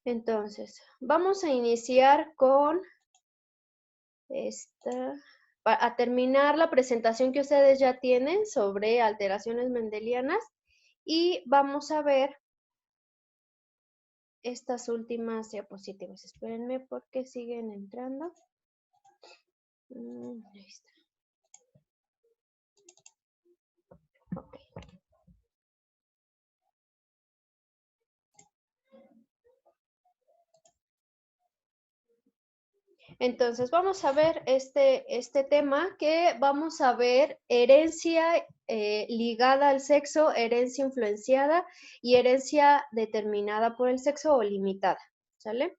Entonces, vamos a iniciar con a terminar la presentación que ustedes ya tienen sobre alteraciones mendelianas y vamos a ver estas últimas diapositivas. Espérenme porque siguen entrando. Ahí está. Ok. Entonces, vamos a ver este tema que vamos a ver herencia ligada al sexo, herencia influenciada y herencia determinada por el sexo o limitada, ¿sale?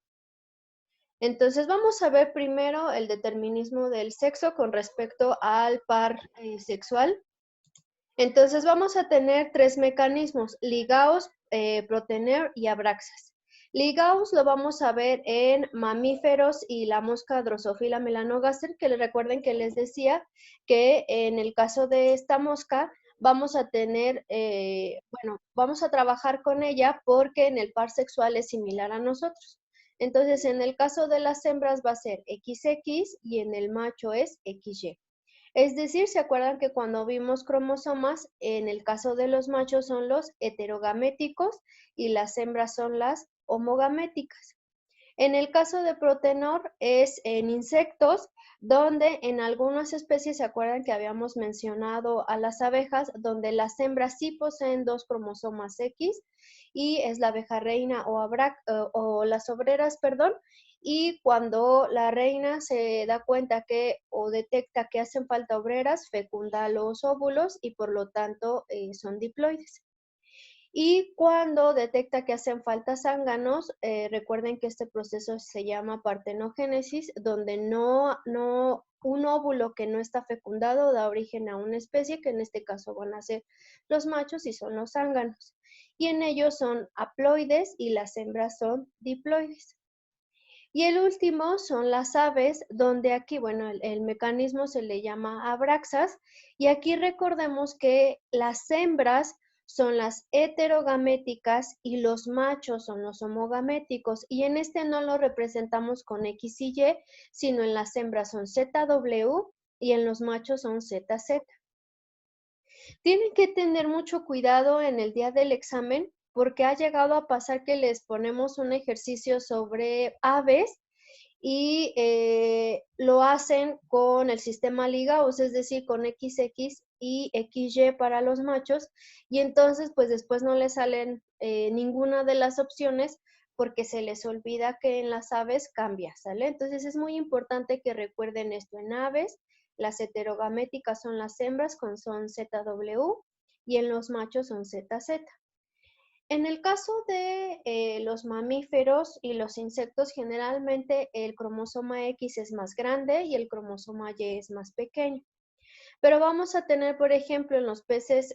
Entonces, vamos a ver primero el determinismo del sexo con respecto al par sexual. Entonces, vamos a tener tres mecanismos: ligaos, protener y abraxas. Ligaos lo vamos a ver en mamíferos y la mosca Drosophila melanogaster, que les recuerden que les decía que en el caso de esta mosca vamos a tener, vamos a trabajar con ella porque en el par sexual es similar a nosotros. Entonces, en el caso de las hembras va a ser XX y en el macho es XY. Es decir, ¿se acuerdan que cuando vimos cromosomas, en el caso de los machos son los heterogaméticos y las hembras son las homogaméticas? En el caso de protenor es en insectos, donde en algunas especies, ¿se acuerdan que habíamos mencionado a las abejas, donde las hembras sí poseen dos cromosomas X y es la abeja reina o las obreras, perdón, y cuando la reina se da cuenta que o detecta que hacen falta obreras, fecunda los óvulos y por lo tanto son diploides. Y cuando detecta que hacen falta zánganos, recuerden que este proceso se llama partenogénesis, donde un óvulo que no está fecundado da origen a una especie, que en este caso van a ser los machos y son los zánganos. Y en ellos son haploides y las hembras son diploides. Y el último son las aves, donde aquí, bueno, el mecanismo se le llama abraxas, y aquí recordemos que las hembras son las heterogaméticas y los machos son los homogaméticos, y en este no lo representamos con X y Y, sino en las hembras son ZW y en los machos son ZZ. Tienen que tener mucho cuidado en el día del examen porque ha llegado a pasar que les ponemos un ejercicio sobre aves y lo hacen con el sistema Ligaus, es decir, con XX y XY para los machos, y entonces pues después no les salen ninguna de las opciones porque se les olvida que en las aves cambia, ¿sale? Entonces es muy importante que recuerden esto en aves. Las heterogaméticas son las hembras, son ZW, y en los machos son ZZ. En el caso de los mamíferos y los insectos, generalmente el cromosoma X es más grande y el cromosoma Y es más pequeño. Pero vamos a tener, por ejemplo, en los peces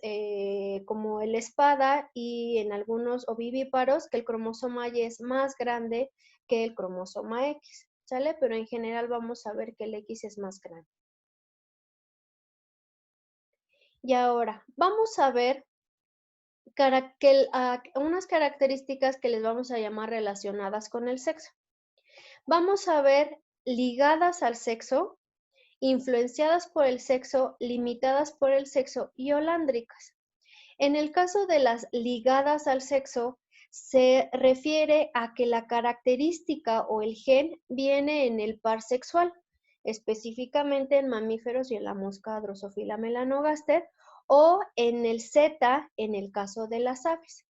como el espada y en algunos ovivíparos, que el cromosoma Y es más grande que el cromosoma X, ¿sale? Pero en general vamos a ver que el X es más grande. Y ahora, vamos a ver unas características que les vamos a llamar relacionadas con el sexo. Vamos a ver ligadas al sexo, influenciadas por el sexo, limitadas por el sexo y holándricas. En el caso de las ligadas al sexo, se refiere a que la característica o el gen viene en el par sexual, específicamente en mamíferos y en la mosca Drosophila melanogaster, o en el Z en el caso de las aves.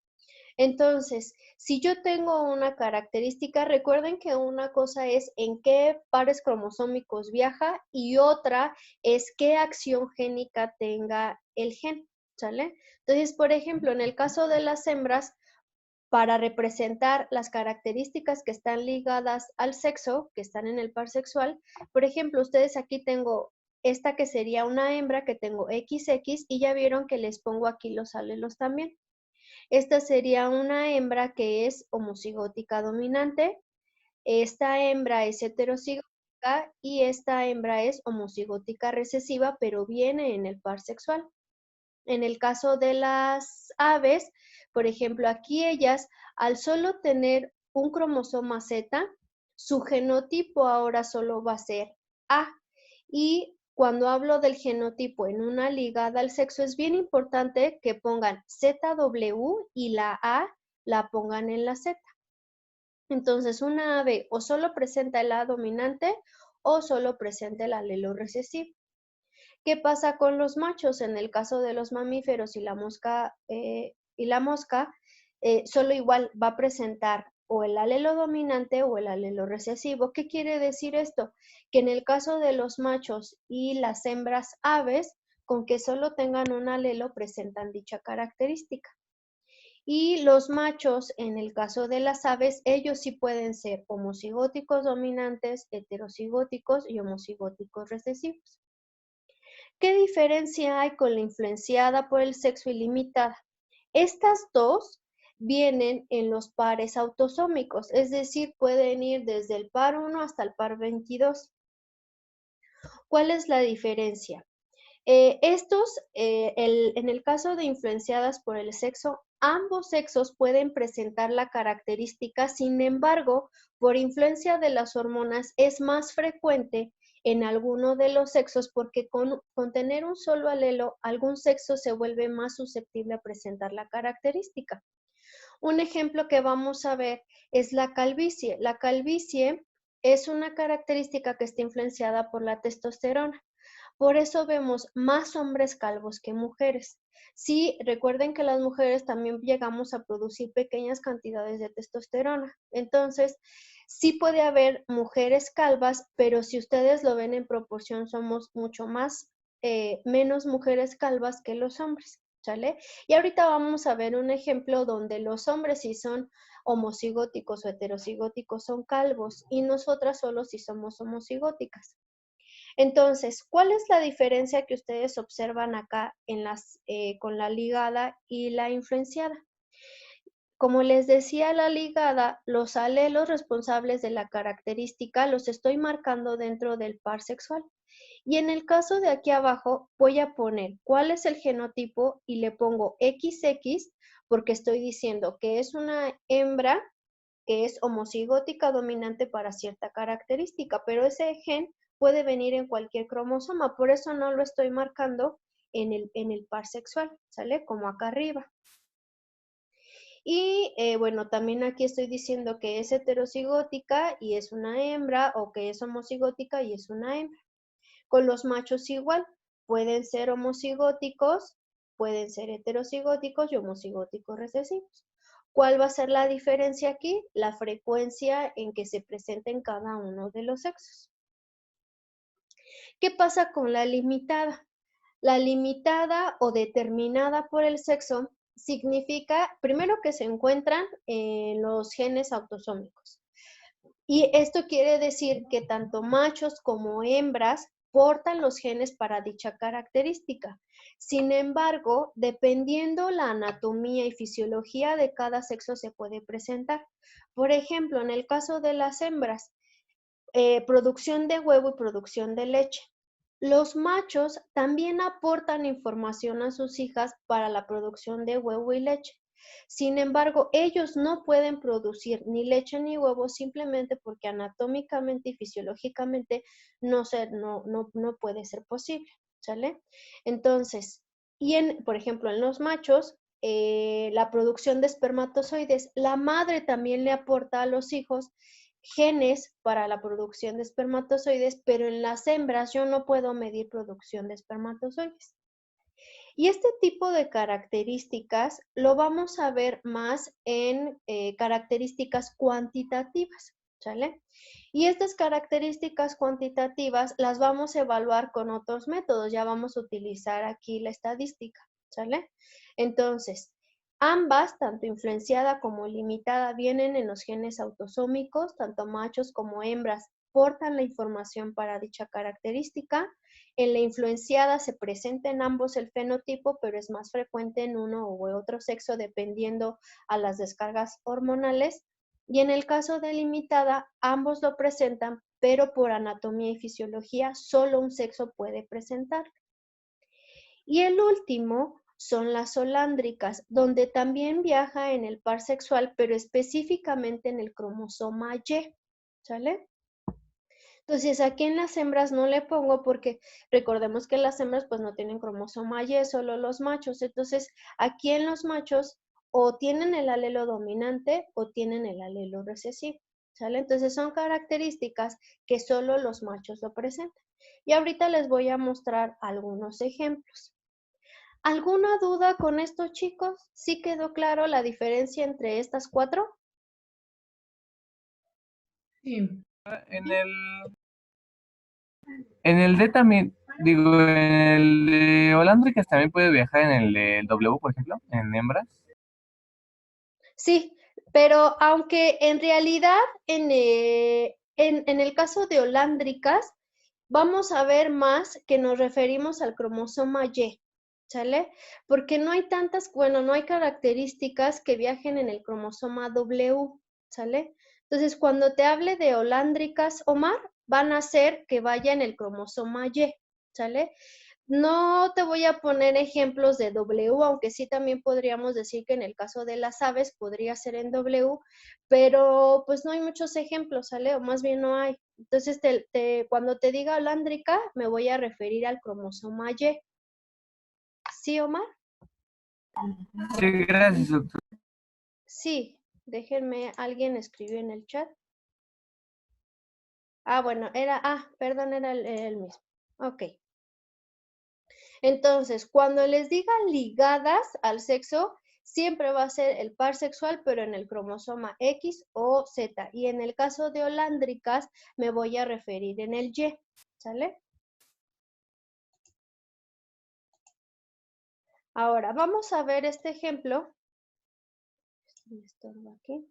Entonces, si yo tengo una característica, recuerden que una cosa es en qué pares cromosómicos viaja y otra es qué acción génica tenga el gen, ¿sale? Entonces, por ejemplo, en el caso de las hembras, para representar las características que están ligadas al sexo, que están en el par sexual, por ejemplo, ustedes aquí tengo esta que sería una hembra que tengo XX y ya vieron que les pongo aquí los alelos también. Esta sería una hembra que es homocigótica dominante, esta hembra es heterocigótica y esta hembra es homocigótica recesiva, pero viene en el par sexual. En el caso de las aves, por ejemplo, aquí ellas, al solo tener un cromosoma Z, su genotipo ahora solo va a ser A. Y cuando hablo del genotipo en una ligada al sexo, es bien importante que pongan ZW y la A la pongan en la Z. Entonces, una ave o solo presenta el A dominante o solo presenta el alelo recesivo. ¿Qué pasa con los machos? En el caso de los mamíferos y la mosca, solo igual va a presentar o el alelo dominante o el alelo recesivo. ¿Qué quiere decir esto? Que en el caso de los machos y las hembras aves, con que solo tengan un alelo presentan dicha característica. Y los machos, en el caso de las aves, ellos sí pueden ser homocigóticos dominantes, heterocigóticos y homocigóticos recesivos. ¿Qué diferencia hay con la influenciada por el sexo ilimitada? Estas dos vienen en los pares autosómicos, es decir, pueden ir desde el par 1 hasta el par 22. ¿Cuál es la diferencia? En el caso de influenciadas por el sexo, ambos sexos pueden presentar la característica, sin embargo, por influencia de las hormonas es más frecuente en alguno de los sexos porque con tener un solo alelo, algún sexo se vuelve más susceptible a presentar la característica. Un ejemplo que vamos a ver es la calvicie. La calvicie es una característica que está influenciada por la testosterona. Por eso vemos más hombres calvos que mujeres. Sí, recuerden que las mujeres también llegamos a producir pequeñas cantidades de testosterona. Entonces, sí puede haber mujeres calvas, pero si ustedes lo ven en proporción, somos mucho más, menos mujeres calvas que los hombres, ¿sale? Y ahorita vamos a ver un ejemplo donde los hombres si son homocigóticos o heterocigóticos son calvos y nosotras solo si somos homocigóticas. Entonces, ¿cuál es la diferencia que ustedes observan acá con la ligada y la influenciada? Como les decía, la ligada, los alelos responsables de la característica los estoy marcando dentro del par sexual. Y en el caso de aquí abajo, voy a poner cuál es el genotipo y le pongo XX porque estoy diciendo que es una hembra que es homocigótica dominante para cierta característica, pero ese gen puede venir en cualquier cromosoma, por eso no lo estoy marcando en el par sexual, ¿sale? Como acá arriba. Y bueno, también aquí estoy diciendo que es heterocigótica y es una hembra, o que es homocigótica y es una hembra. Con los machos igual, pueden ser homocigóticos, pueden ser heterocigóticos y homocigóticos recesivos. ¿Cuál va a ser la diferencia aquí? La frecuencia en que se presenten cada uno de los sexos. ¿Qué pasa con la limitada? La limitada o determinada por el sexo significa, primero, que se encuentran en los genes autosómicos. Y esto quiere decir que tanto machos como hembras portan los genes para dicha característica. Sin embargo, dependiendo la anatomía y fisiología de cada sexo se puede presentar. Por ejemplo, en el caso de las hembras, producción de huevo y producción de leche. Los machos también aportan información a sus hijas para la producción de huevo y leche. Sin embargo, ellos no pueden producir ni leche ni huevo simplemente porque anatómicamente y fisiológicamente no puede ser posible, ¿sale? Entonces, por ejemplo, en los machos, la producción de espermatozoides, la madre también le aporta a los hijos genes para la producción de espermatozoides, pero en las hembras yo no puedo medir producción de espermatozoides. Y este tipo de características lo vamos a ver más en características cuantitativas, ¿sale? Y estas características cuantitativas las vamos a evaluar con otros métodos, ya vamos a utilizar aquí la estadística, ¿sale? Entonces, ambas, tanto influenciada como limitada, vienen en los genes autosómicos, tanto machos como hembras portan la información para dicha característica. En la influenciada se presenta en ambos el fenotipo, pero es más frecuente en uno u otro sexo dependiendo a las descargas hormonales. Y en el caso de limitada, ambos lo presentan, pero por anatomía y fisiología solo un sexo puede presentar. Y el último, son las holándricas, donde también viaja en el par sexual, pero específicamente en el cromosoma Y, ¿sale? Entonces, aquí en las hembras no le pongo porque recordemos que las hembras pues no tienen cromosoma Y, solo los machos. Entonces, aquí en los machos o tienen el alelo dominante o tienen el alelo recesivo, ¿sale? Entonces, son características que solo los machos lo presentan. Y ahorita les voy a mostrar algunos ejemplos. ¿Alguna duda con esto, chicos? ¿Sí quedó claro la diferencia entre estas cuatro? Sí. En el D también, digo, en el de Holandricas también puede viajar en el de W, por ejemplo, en hembras. Sí, pero aunque en realidad en el caso de holándricas, vamos a ver más que nos referimos al cromosoma Y, ¿sale? Porque no hay tantas, bueno, no hay características que viajen en el cromosoma W, ¿sale? Entonces, cuando te hable de holándricas, Omar, van a ser que vaya en el cromosoma Y, ¿sale? No te voy a poner ejemplos de W, aunque sí también podríamos decir que en el caso de las aves podría ser en W, pero pues no hay muchos ejemplos, ¿sale? O más bien no hay. Entonces, cuando te diga holándrica, me voy a referir al cromosoma Y. ¿Sí, Omar? Sí, gracias, doctor. Sí, déjenme, alguien escribió en el chat. Ah, bueno, perdón, era el mismo. Ok. Entonces, cuando les diga ligadas al sexo, siempre va a ser el par sexual, pero en el cromosoma X o Z. Y en el caso de holándricas, me voy a referir en el Y, ¿sale? Ahora, vamos a ver este ejemplo. Me estorba aquí.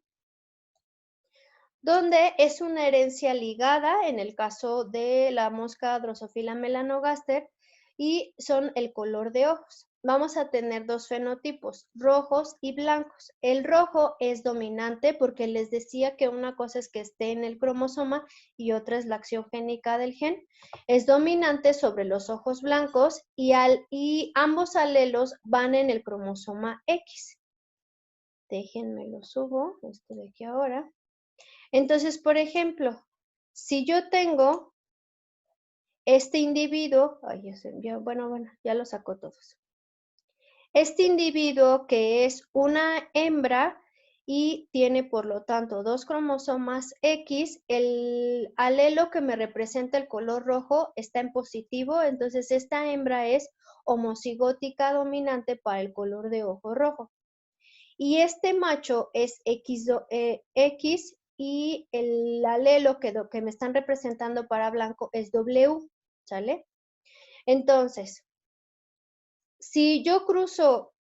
Donde es una herencia ligada, en el caso de la mosca Drosophila melanogaster, y son el color de ojos. Vamos a tener dos fenotipos, rojos y blancos. El rojo es dominante porque les decía que una cosa es que esté en el cromosoma y otra es la acción génica del gen. Es dominante sobre los ojos blancos y ambos alelos van en el cromosoma X. Déjenme lo subo, esto de aquí ahora. Entonces, por ejemplo, si yo tengo este individuo, bueno, ya lo sacó todos. Este individuo que es una hembra y tiene por lo tanto dos cromosomas X, el alelo que me representa el color rojo está en positivo, entonces esta hembra es homocigótica dominante para el color de ojo rojo. Y este macho es X y el alelo que me están representando para blanco es W, ¿sale? Entonces, si yo cruzo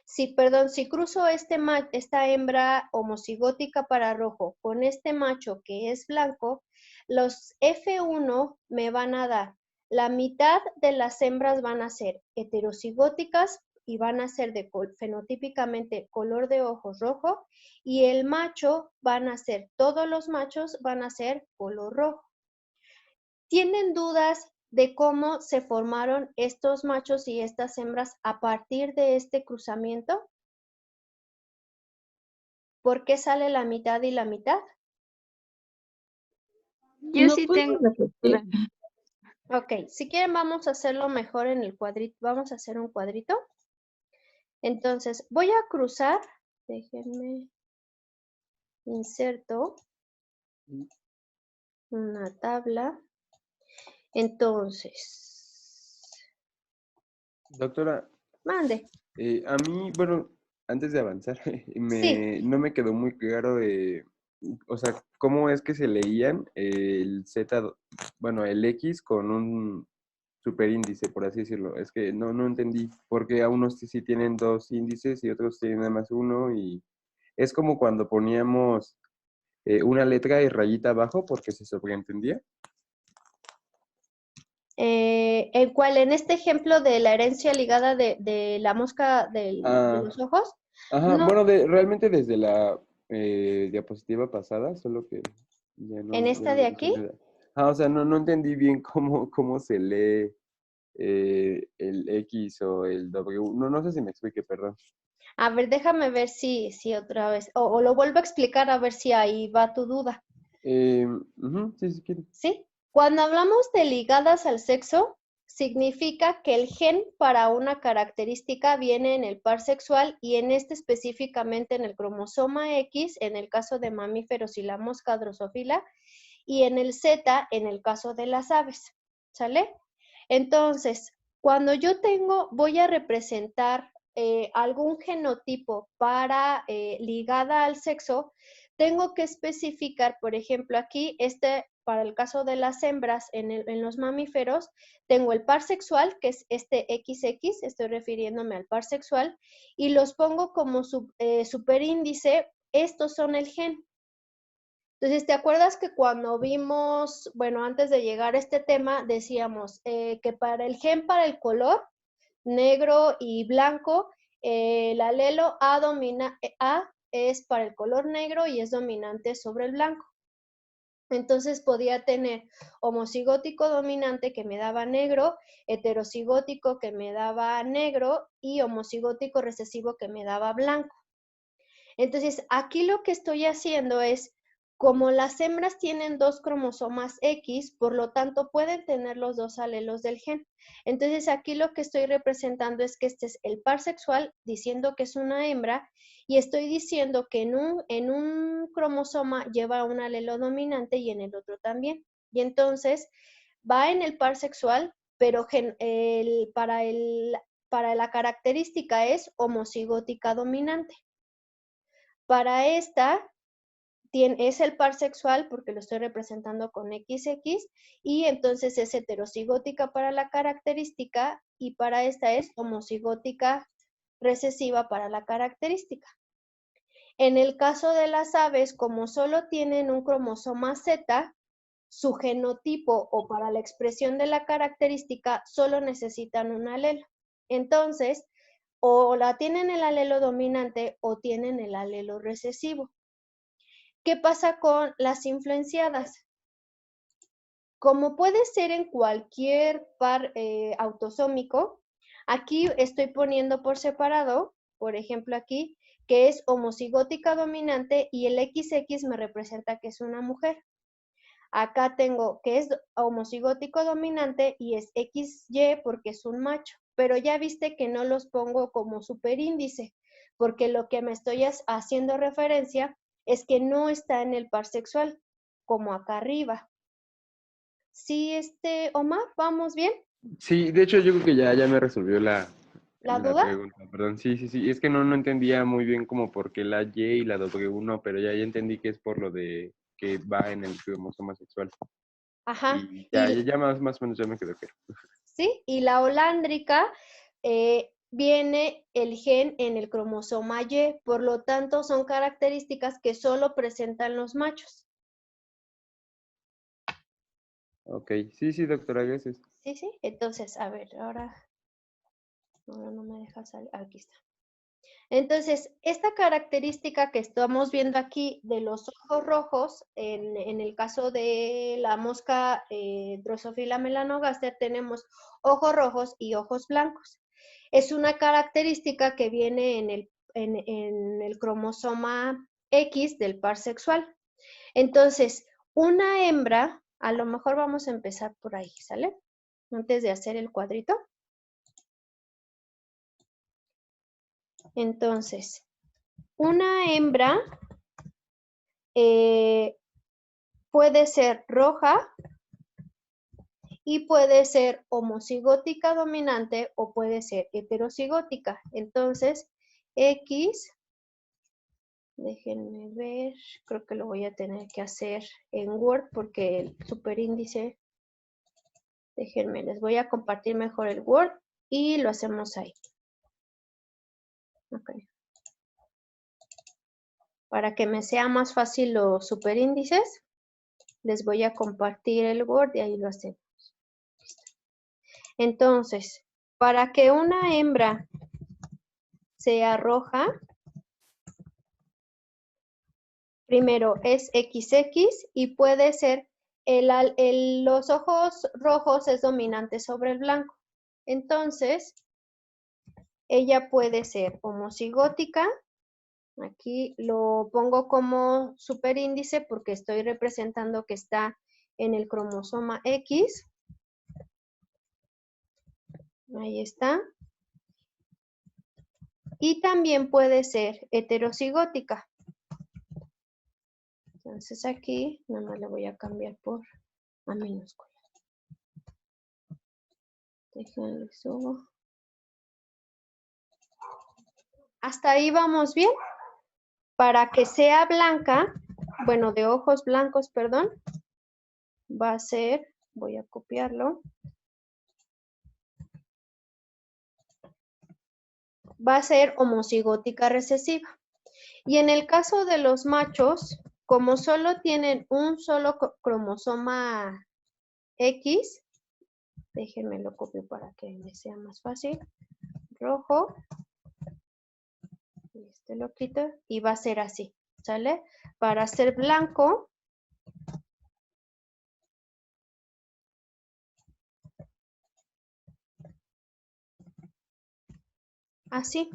si cruzo esta hembra homocigótica para rojo con este macho que es blanco, los F1 me van a dar, la mitad de las hembras van a ser heterocigóticas y van a ser fenotípicamente color de ojos rojo, y el macho todos los machos van a ser color rojo. ¿Tienen dudas de cómo se formaron estos machos y estas hembras a partir de este cruzamiento? ¿Por qué sale la mitad y la mitad? Yo ¿No sí puedo tengo repetir? duda. Ok, si quieren vamos a hacerlo mejor en el cuadrito. Vamos a hacer un cuadrito. Entonces, voy a cruzar. Déjenme. Inserto una tabla. Entonces, Doctora, mande. a mí, bueno, antes de avanzar, Sí. no me quedó muy claro o sea, cómo es que se leían el Z, bueno, el X con un superíndice, por así decirlo. Es que no entendí, porque a unos sí tienen dos índices y otros tienen nada más uno, y es como cuando poníamos una letra y rayita abajo porque se sobreentendía. ¿El cual en este ejemplo de la herencia ligada de la mosca de los ojos? Ajá, No, bueno, realmente desde la diapositiva pasada, solo que ya en ya esta no de le puse aquí. nada. O sea, no entendí bien cómo se lee el X o el W. No, no sé si me explique, perdón. A ver, déjame ver si otra vez, o lo vuelvo a explicar a ver si ahí va tu duda. Sí, si quiere. ¿Sí? Cuando hablamos de ligadas al sexo, significa que el gen para una característica viene en el par sexual y en este específicamente en el cromosoma X, en el caso de mamíferos y la mosca drosófila, y en el Z, en el caso de las aves. ¿Sale? Entonces, cuando yo voy a representar algún genotipo para ligada al sexo, tengo que especificar, por ejemplo, aquí, para el caso de las hembras en los mamíferos, tengo el par sexual, que es este XX, estoy refiriéndome al par sexual, y los pongo como superíndice, estos son el gen. Entonces, ¿te acuerdas que cuando vimos, bueno, antes de llegar a este tema, decíamos que para el gen para el color, negro y blanco, el alelo A es para el color negro y es dominante sobre el blanco. Entonces podía tener homocigótico dominante que me daba negro, heterocigótico que me daba negro y homocigótico recesivo que me daba blanco. Entonces, aquí lo que estoy haciendo es, como las hembras tienen 2 cromosomas X, por lo tanto pueden tener los 2 alelos del gen. Entonces, aquí lo que estoy representando es que este es el par sexual, diciendo que es una hembra, y estoy diciendo que en un cromosoma lleva un alelo dominante y en el otro también. Y entonces, va en el par sexual, pero para la característica es homocigótica dominante. Para esta es el par sexual porque lo estoy representando con XX y entonces es heterocigótica para la característica y para esta es homocigótica recesiva para la característica. En el caso de las aves, como solo tienen un cromosoma Z, su genotipo o para la expresión de la característica solo necesitan un alelo. Entonces, o la tienen el alelo dominante o tienen el alelo recesivo. ¿Qué pasa con las influenciadas? Como puede ser en cualquier par autosómico, aquí estoy poniendo por separado, por ejemplo aquí, que es homocigótica dominante y el XX me representa que es una mujer. Acá tengo que es homocigótico dominante y es XY porque es un macho, pero ya viste que no los pongo como superíndice, porque lo que me estoy haciendo referencia es que no está en el par sexual, como acá arriba. Sí, Omar, ¿vamos bien? Sí, de hecho yo creo que ya me resolvió ¿La la duda? pregunta, perdón. Sí. Es que no entendía muy bien como por qué la Y y la W no, pero ya entendí que es por lo de que va en el cromosoma sexual. Ajá. Y Y, ya más o menos ya me quedó claro. ¿sí? Y la holándrica viene el gen en el cromosoma Y, por lo tanto son características que solo presentan los machos. Ok, sí, doctora, gracias. Sí, entonces, a ver, ahora no me deja salir, aquí está. Entonces, esta característica que estamos viendo aquí de los ojos rojos, en el caso de la mosca Drosophila melanogaster, tenemos ojos rojos y ojos blancos. Es una característica que viene en el cromosoma X del par sexual. Entonces, una hembra, a lo mejor vamos a empezar por ahí, ¿sale? Antes de hacer el cuadrito. Entonces, una hembra puede ser roja y puede ser homocigótica dominante o puede ser heterocigótica. Entonces, X, déjenme ver, creo que lo voy a tener que hacer en Word porque el superíndice, déjenme, les voy a compartir mejor el Word y lo hacemos ahí. Ok. Para que me sea más fácil los superíndices, les voy a compartir el Word y ahí lo hacemos. Entonces, para que una hembra sea roja, primero es XX y puede ser, los ojos rojos es dominante sobre el blanco. Entonces, ella puede ser homocigótica. Aquí lo pongo como superíndice porque estoy representando que está en el cromosoma X. Ahí está. Y también puede ser heterocigótica. Entonces aquí, nada más le voy a cambiar por A minúscula. Déjenle subo. Hasta ahí vamos bien. Para que sea blanca, bueno, de ojos blancos, perdón, va a ser, voy a copiarlo. Va a ser homocigótica recesiva. Y en el caso de los machos, como solo tienen un solo cromosoma X, déjenme lo copio para que me sea más fácil. Rojo. Este lo quito y va a ser así, ¿sale? Para ser blanco, así,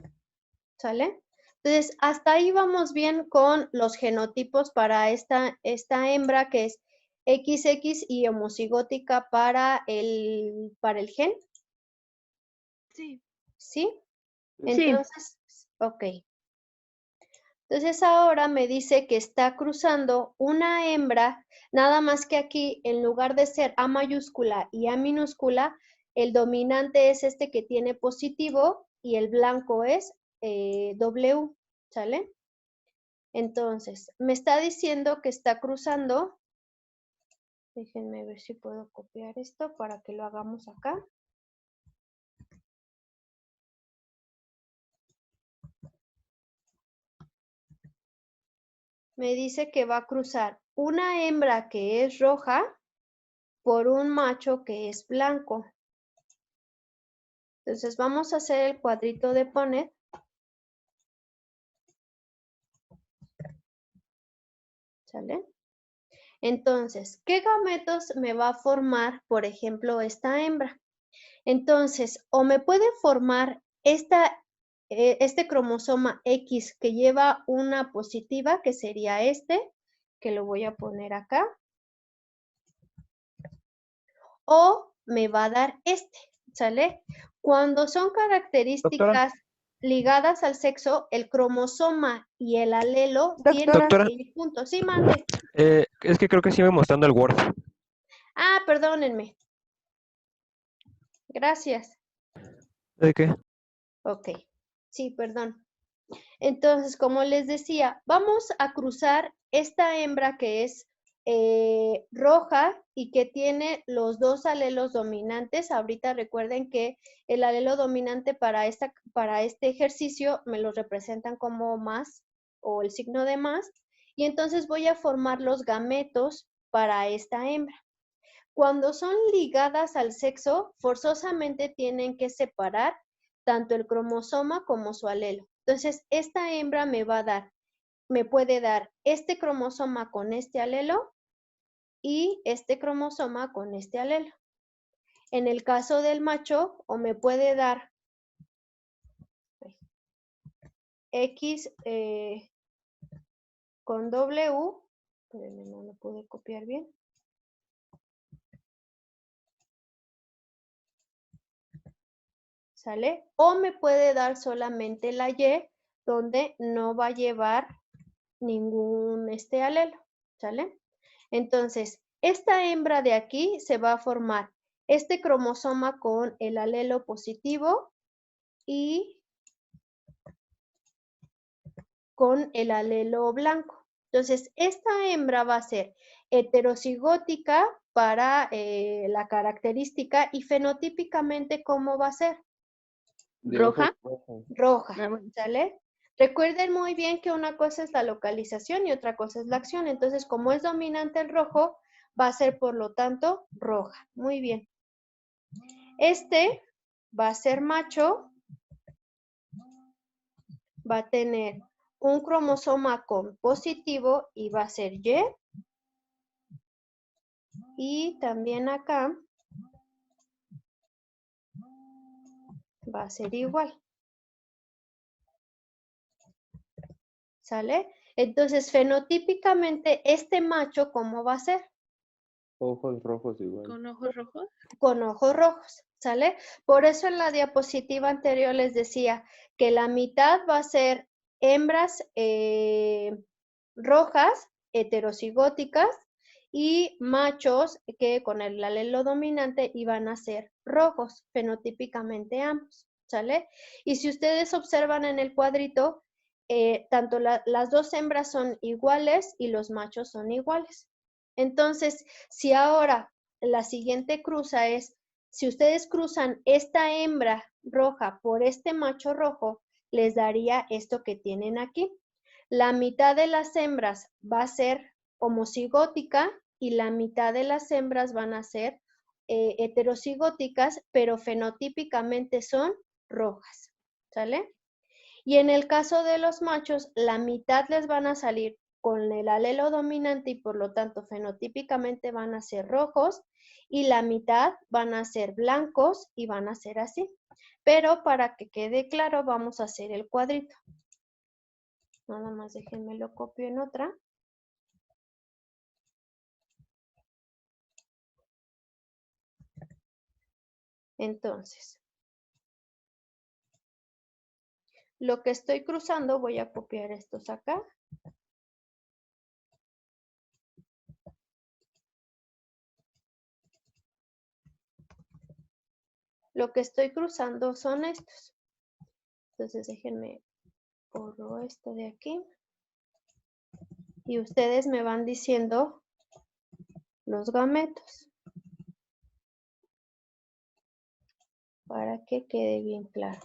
¿sale? Entonces, hasta ahí vamos bien con los genotipos para esta hembra que es XX y homocigótica para el gen. Sí. ¿Sí? Entonces, ok. Entonces ahora me dice que está cruzando una hembra, nada más que aquí en lugar de ser A mayúscula y A minúscula, el dominante es este que tiene positivo y el blanco es W, ¿sale? Entonces, me está diciendo que está cruzando. Déjenme ver si puedo copiar esto para que lo hagamos acá. Me dice que va a cruzar una hembra que es roja por un macho que es blanco. Entonces vamos a hacer el cuadrito de poner. ¿Sale? Entonces, ¿qué gametos me va a formar, por ejemplo, esta hembra? Entonces, o me puede formar este cromosoma X que lleva una positiva, que sería este, que lo voy a poner acá. O me va a dar este, ¿sale? Cuando son características ligadas al sexo, el cromosoma y el alelo tienen que ir juntos. Sí, mande. Es que creo que sigue mostrando el Word. Ah, perdónenme. Gracias. ¿De qué? Ok. Sí, perdón. Entonces, como les decía, vamos a cruzar esta hembra que es roja y que tiene los dos alelos dominantes. Ahorita recuerden que el alelo dominante para este ejercicio me lo representan como más o el signo de más. Y entonces voy a formar los gametos para esta hembra. Cuando son ligadas al sexo, forzosamente tienen que separar tanto el cromosoma como su alelo. Entonces, esta hembra me puede dar este cromosoma con este alelo y este cromosoma con este alelo. En el caso del macho, o me puede dar X con W, espérenme, no lo pude copiar bien. ¿Sale? O me puede dar solamente la Y, donde no va a llevar ningún alelo, ¿sale? Entonces, esta hembra de aquí se va a formar este cromosoma con el alelo positivo y con el alelo blanco. Entonces, esta hembra va a ser heterocigótica para la característica y fenotípicamente, ¿cómo va a ser? ¿Roja? Roja, ¿sale? Recuerden muy bien que una cosa es la localización y otra cosa es la acción. Entonces, como es dominante el rojo, va a ser, por lo tanto, roja. Muy bien. Este va a ser macho. Va a tener un cromosoma con positivo y va a ser Y. Y también acá va a ser igual. ¿Sale? Entonces, fenotípicamente, este macho, ¿cómo va a ser? Ojos rojos igual. ¿Con ojos rojos? Con ojos rojos, ¿sale? Por eso en la diapositiva anterior les decía que la mitad va a ser hembras rojas, heterocigóticas, y machos que con el alelo dominante iban a ser rojos, fenotípicamente ambos, ¿sale? Y si ustedes observan en el cuadrito, tanto las dos hembras son iguales y los machos son iguales. Entonces, si ahora la siguiente cruza es, si ustedes cruzan esta hembra roja por este macho rojo, les daría esto que tienen aquí. La mitad de las hembras va a ser homocigótica y la mitad de las hembras van a ser heterocigóticas, pero fenotípicamente son rojas, ¿sale? Y en el caso de los machos, la mitad les van a salir con el alelo dominante y por lo tanto fenotípicamente van a ser rojos y la mitad van a ser blancos y van a ser así. Pero para que quede claro, vamos a hacer el cuadrito. Nada más déjenme lo copio en otra. Entonces, lo que estoy cruzando, voy a copiar estos acá. Lo que estoy cruzando son estos. Entonces, déjenme borro esto de aquí. Y ustedes me van diciendo los gametos. Para que quede bien claro.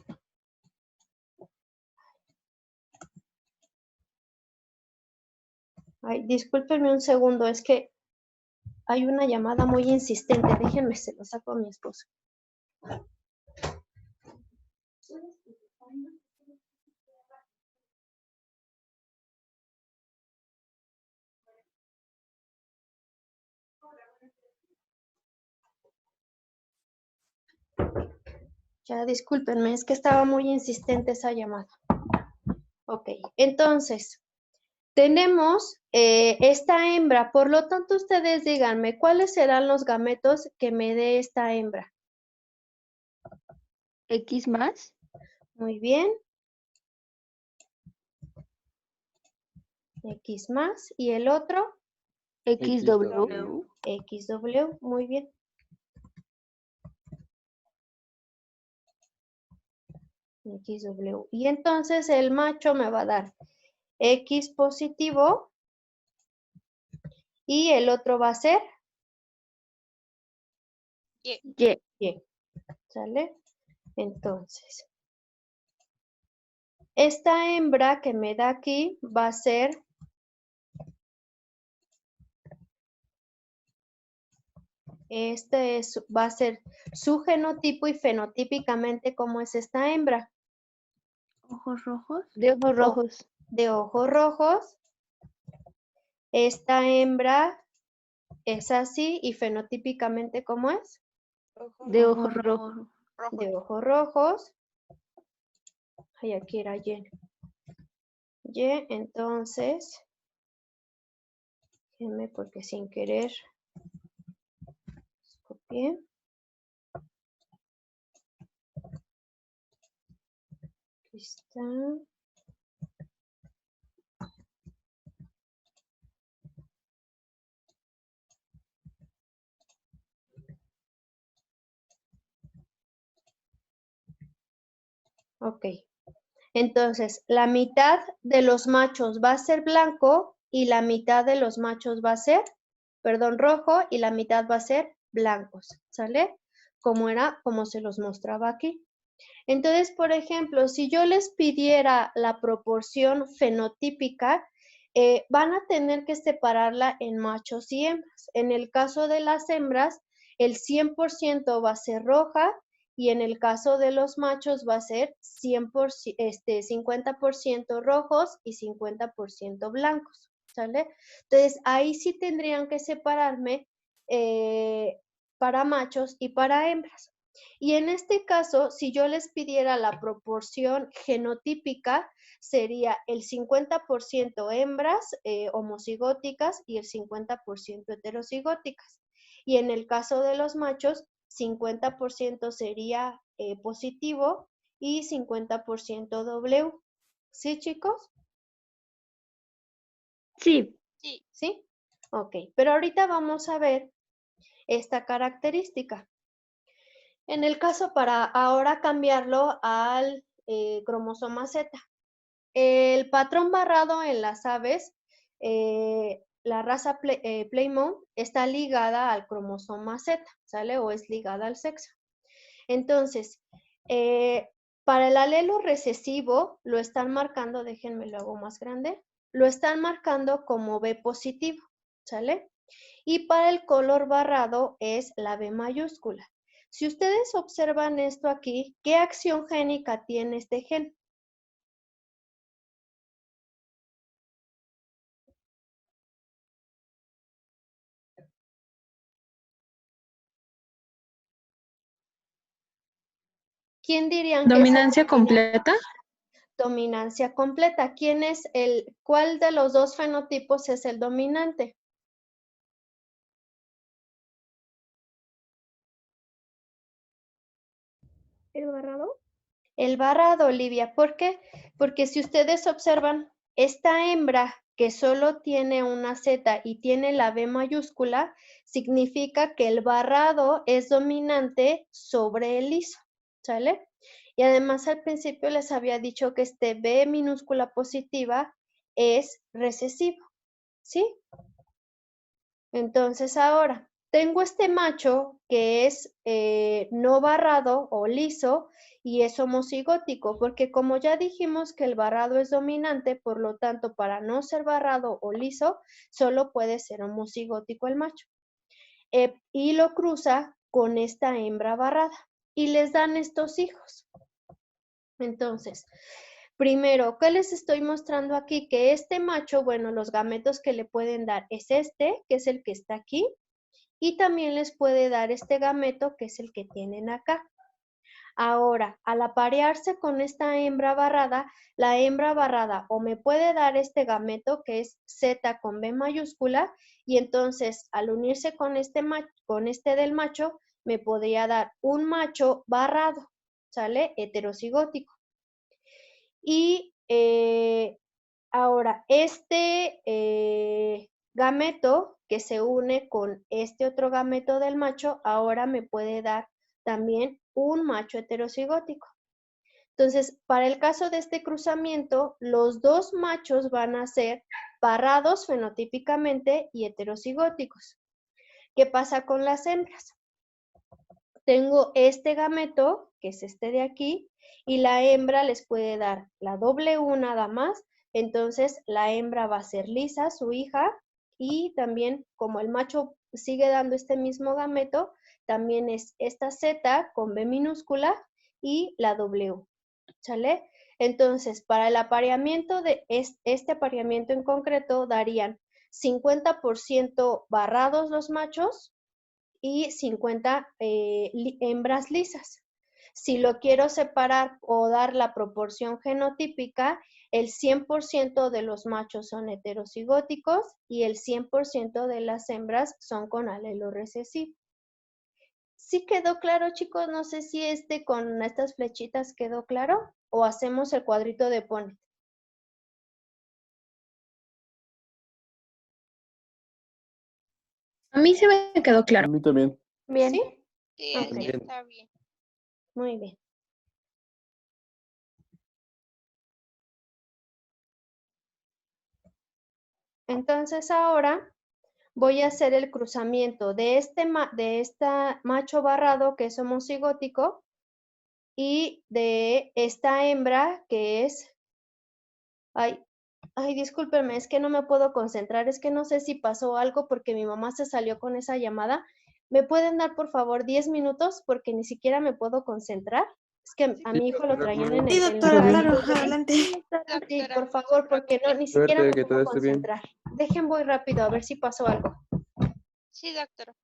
Ay, discúlpenme un segundo, es que hay una llamada muy insistente. Déjenme, se lo saco a mi esposo. Ya discúlpenme, es que estaba muy insistente esa llamada. Ok, entonces, tenemos esta hembra, por lo tanto ustedes díganme, ¿cuáles serán los gametos que me dé esta hembra? X más. Muy bien. X más. ¿Y el otro? XW. XW. Muy bien. XW. Y entonces el macho me va a dar X positivo y el otro va a ser Y. Y. ¿Sale? Entonces, esta hembra que me da aquí va a ser va a ser su genotipo y fenotípicamente, ¿cómo es esta hembra? Ojos rojos. De ojos rojos. De ojos rojos. Esta hembra es así y fenotípicamente, ¿cómo es? De ojos rojos. De ojos rojos. Ay, aquí era Y. Y, entonces, déjenme porque sin querer copié. Aquí está. Ok. Entonces, la mitad de los machos va a ser blanco y la mitad de los machos va a ser, perdón, rojo y la mitad va a ser blancos, ¿sale? Como se los mostraba aquí. Entonces, por ejemplo, si yo les pidiera la proporción fenotípica, van a tener que separarla en machos y hembras. En el caso de las hembras, el 100% va a ser roja y en el caso de los machos va a ser 50% rojos y 50% blancos, ¿sale? Entonces, ahí sí tendrían que separarme para machos y para hembras. Y en este caso, si yo les pidiera la proporción genotípica, sería el 50% hembras homocigóticas y el 50% heterocigóticas. Y en el caso de los machos, 50% sería positivo y 50% W. ¿Sí, chicos? Sí. ¿Sí? Ok, pero ahorita vamos a ver esta característica. En el caso para ahora cambiarlo al cromosoma Z. El patrón barrado en las aves, la raza Plymouth está ligada al cromosoma Z, ¿sale? O es ligada al sexo. Entonces, para el alelo recesivo lo están marcando, déjenme lo hago más grande, lo están marcando como B positivo, ¿sale? Y para el color barrado es la B mayúscula. Si ustedes observan esto aquí, ¿qué acción génica tiene este gen? ¿Quién dirían que es ¿Dominancia completa? dominancia completa? ¿Quién es cuál de los dos fenotipos es el dominante? ¿El barrado? El barrado, Olivia. ¿Por qué? Porque si ustedes observan, esta hembra que solo tiene una Z y tiene la B mayúscula, significa que el barrado es dominante sobre el liso, ¿sale? Y además al principio les había dicho que este B minúscula positiva es recesivo, ¿sí? Entonces ahora, tengo este macho que es no barrado o liso y es homocigótico, porque como ya dijimos que el barrado es dominante, por lo tanto, para no ser barrado o liso, solo puede ser homocigótico el macho. Y lo cruza con esta hembra barrada y les dan estos hijos. Entonces, primero, ¿qué les estoy mostrando aquí? Que este macho, bueno, los gametos que le pueden dar es este, que es el que está aquí, y también les puede dar este gameto, que es el que tienen acá. Ahora, al aparearse con esta hembra barrada, la hembra barrada o me puede dar este gameto, que es Z con B mayúscula, y entonces al unirse con este del macho, me podría dar un macho barrado, ¿sale? Heterocigótico. Y ahora, este gameto que se une con este otro gameto del macho, ahora me puede dar también un macho heterocigótico. Entonces, para el caso de este cruzamiento, los dos machos van a ser barrados fenotípicamente y heterocigóticos. ¿Qué pasa con las hembras? Tengo este gameto, que es este de aquí, y la hembra les puede dar la W nada más, entonces la hembra va a ser lisa, su hija, y también como el macho sigue dando este mismo gameto, también es esta Z con B minúscula y la W, ¿sale? Entonces, para el apareamiento de este apareamiento en concreto, darían 50% barrados los machos, y 50 hembras lisas. Si lo quiero separar o dar la proporción genotípica, el 100% de los machos son heterocigóticos y el 100% de las hembras son con alelo recesivo. ¿Sí quedó claro, chicos? No sé si con estas flechitas quedó claro o hacemos el cuadrito de Punnett. A mí se me quedó A claro. mí también. Bien. ¿Sí? Sí, Ok. sí, está bien. Muy bien. Entonces ahora voy a hacer el cruzamiento de este macho barrado que es homocigótico y de esta hembra que es, ay, discúlpenme, es que no me puedo concentrar, es que no sé si pasó algo porque mi mamá se salió con esa llamada. ¿Me pueden dar por favor 10 minutos porque ni siquiera me puedo concentrar? Es que a mi hijo lo traían en el... Sí, doctora, en la- claro, adelante. Sí, por favor, porque no, ni siquiera Suerte, me que todo puedo esté bien. concentrar. Dejen voy rápido a ver si pasó algo. Sí, doctora.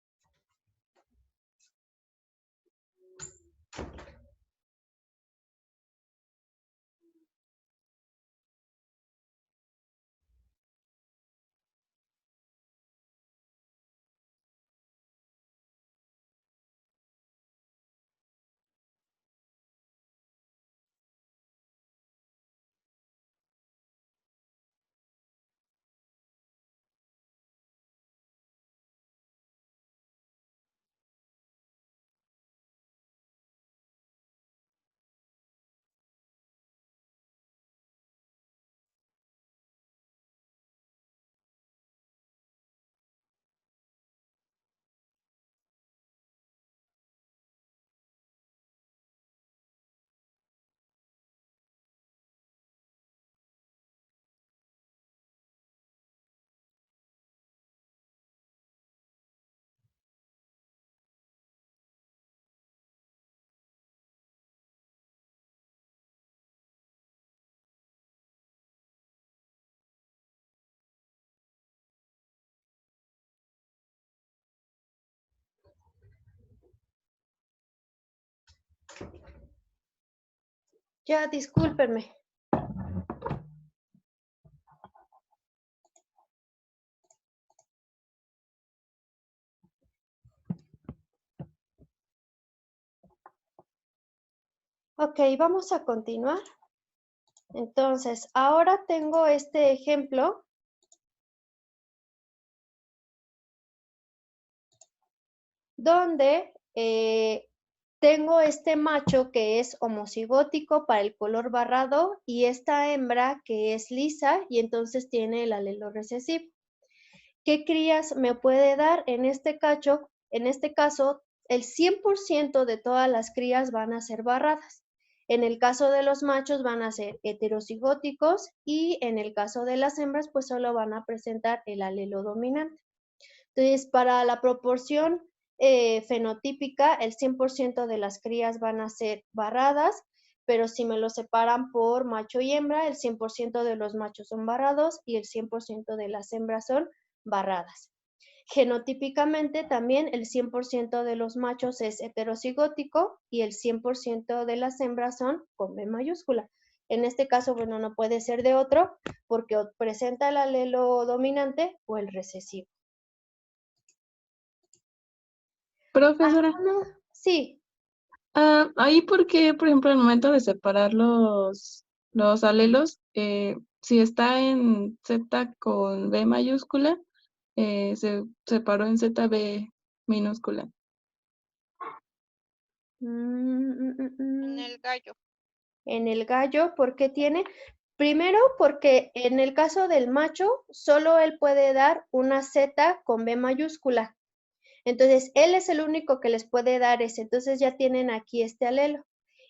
Ya, discúlpenme. Ok, vamos a continuar. Entonces, ahora tengo este ejemplo donde tengo este macho que es homocigótico para el color barrado y esta hembra que es lisa y entonces tiene el alelo recesivo. ¿Qué crías me puede dar? En este caso, el 100% de todas las crías van a ser barradas. En el caso de los machos van a ser heterocigóticos y en el caso de las hembras pues solo van a presentar el alelo dominante. Entonces, para la proporción fenotípica, el 100% de las crías van a ser barradas, pero si me lo separan por macho y hembra, el 100% de los machos son barrados y el 100% de las hembras son barradas. Genotípicamente también el 100% de los machos es heterocigótico y el 100% de las hembras son con B mayúscula. En este caso, bueno, no puede ser de otro porque presenta el alelo dominante o el recesivo. Profesora, Sí, ahí porque, por ejemplo, al momento de separar los alelos, si está en Z con B mayúscula, se separó en ZB minúscula. En el gallo. En el gallo, porque tiene, primero porque en el caso del macho, solo él puede dar una Z con B mayúscula. Entonces, él es el único que les puede dar ese. Entonces ya tienen aquí este alelo.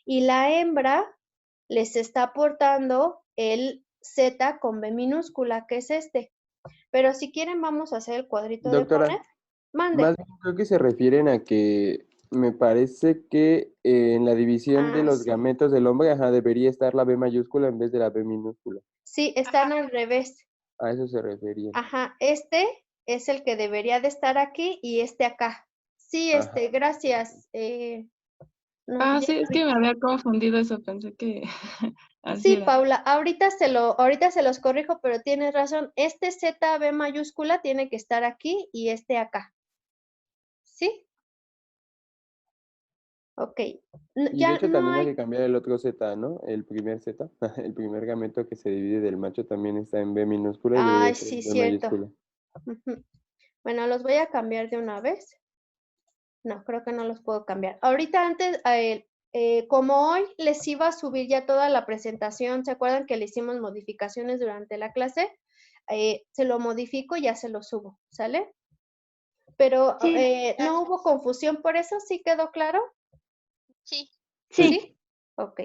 Y la hembra les está aportando el Z con B minúscula, que es este. Pero si quieren, vamos a hacer el cuadrito Doctora, de poner. Mande. más bien creo que se refieren a que me parece que en la división de los Sí. gametos del hombre, ajá, debería estar la B mayúscula en vez de la B minúscula. Sí, están al revés. A eso se referían. Ajá, este es el que debería de estar aquí y este acá. Sí, Ajá. gracias. No, ya Sí, es que me había confundido eso, pensé que así sí, era. Paula, ahorita se los corrijo, pero tienes razón. Este ZB mayúscula tiene que estar aquí y este acá. ¿Sí? Ok. Y de hecho también hay que cambiar el otro Z, ¿no? El primer Z, el primer gameto que se divide del macho también está en B minúscula y debería Ay, ser sí, en B cierto. mayúscula. Ujú. Bueno, los voy a cambiar de una vez. No, creo que no los puedo cambiar. Ahorita antes, como hoy les iba a subir ya toda la presentación, ¿se acuerdan que le hicimos modificaciones durante la clase? Se lo modifico y ya se lo subo, ¿sale? Pero no hubo confusión por eso, ¿sí quedó claro? Sí. Sí. Ok.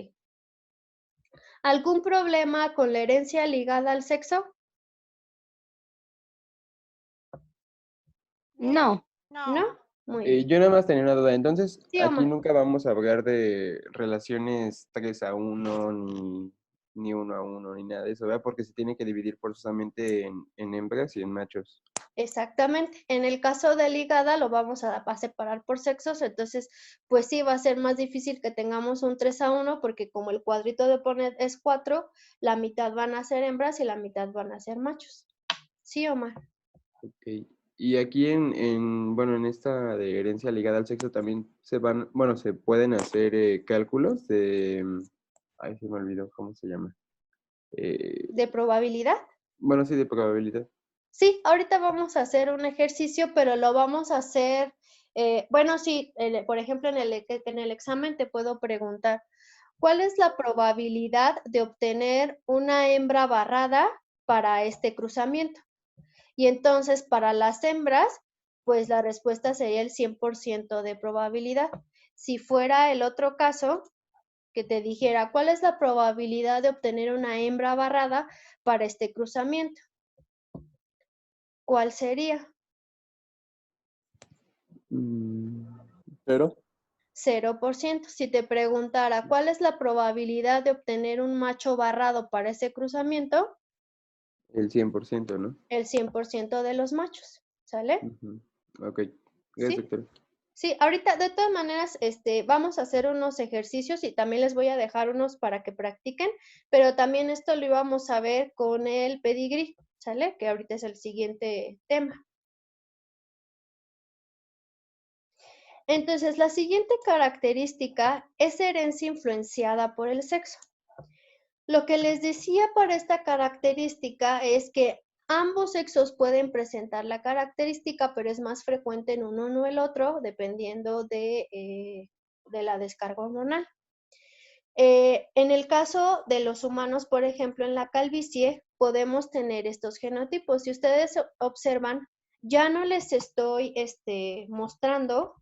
¿Algún problema con la herencia ligada al sexo? No. ¿No? Muy bien. Yo nada más tenía una duda. Entonces, Sí, aquí Omar. nunca vamos a hablar de relaciones 3-1, ni 1-1, ni nada de eso, ¿verdad? Porque se tiene que dividir forzosamente en hembras y en machos. Exactamente. En el caso de ligada lo vamos a separar por sexos, entonces pues sí va a ser más difícil que tengamos un 3-1 porque como el cuadrito de poner es 4, la mitad van a ser hembras y la mitad van a ser machos. Sí, Omar. Ok. Y aquí bueno, en esta de herencia ligada al sexo también se pueden hacer cálculos de, ay, se me olvidó, ¿cómo se llama? ¿De probabilidad? Bueno, sí, de probabilidad. Sí, ahorita vamos a hacer un ejercicio, pero lo vamos a hacer, bueno, sí, por ejemplo, en el examen te puedo preguntar, ¿cuál es la probabilidad de obtener una hembra barrada para este cruzamiento? Y entonces, para las hembras, pues la respuesta sería el 100% de probabilidad. Si fuera el otro caso, que te dijera, ¿cuál es la probabilidad de obtener una hembra barrada para este cruzamiento? ¿Cuál sería? ¿Pero? 0%. Si te preguntara, ¿cuál es la probabilidad de obtener un macho barrado para ese cruzamiento? El 100%, ¿no? El 100% de los machos, ¿sale? Ujú. Ok. Gracias, ¿Sí? doctor. Sí, ahorita de todas maneras vamos a hacer unos ejercicios y también les voy a dejar unos para que practiquen, pero también esto lo íbamos a ver con el pedigrí, ¿sale? Que ahorita es el siguiente tema. Entonces, la siguiente característica es herencia influenciada por el sexo. Lo que les decía para esta característica es que ambos sexos pueden presentar la característica, pero es más frecuente en uno o el otro, dependiendo de la descarga hormonal. En el caso de los humanos, por ejemplo, en la calvicie, podemos tener estos genotipos. Si ustedes observan, ya no les estoy mostrando,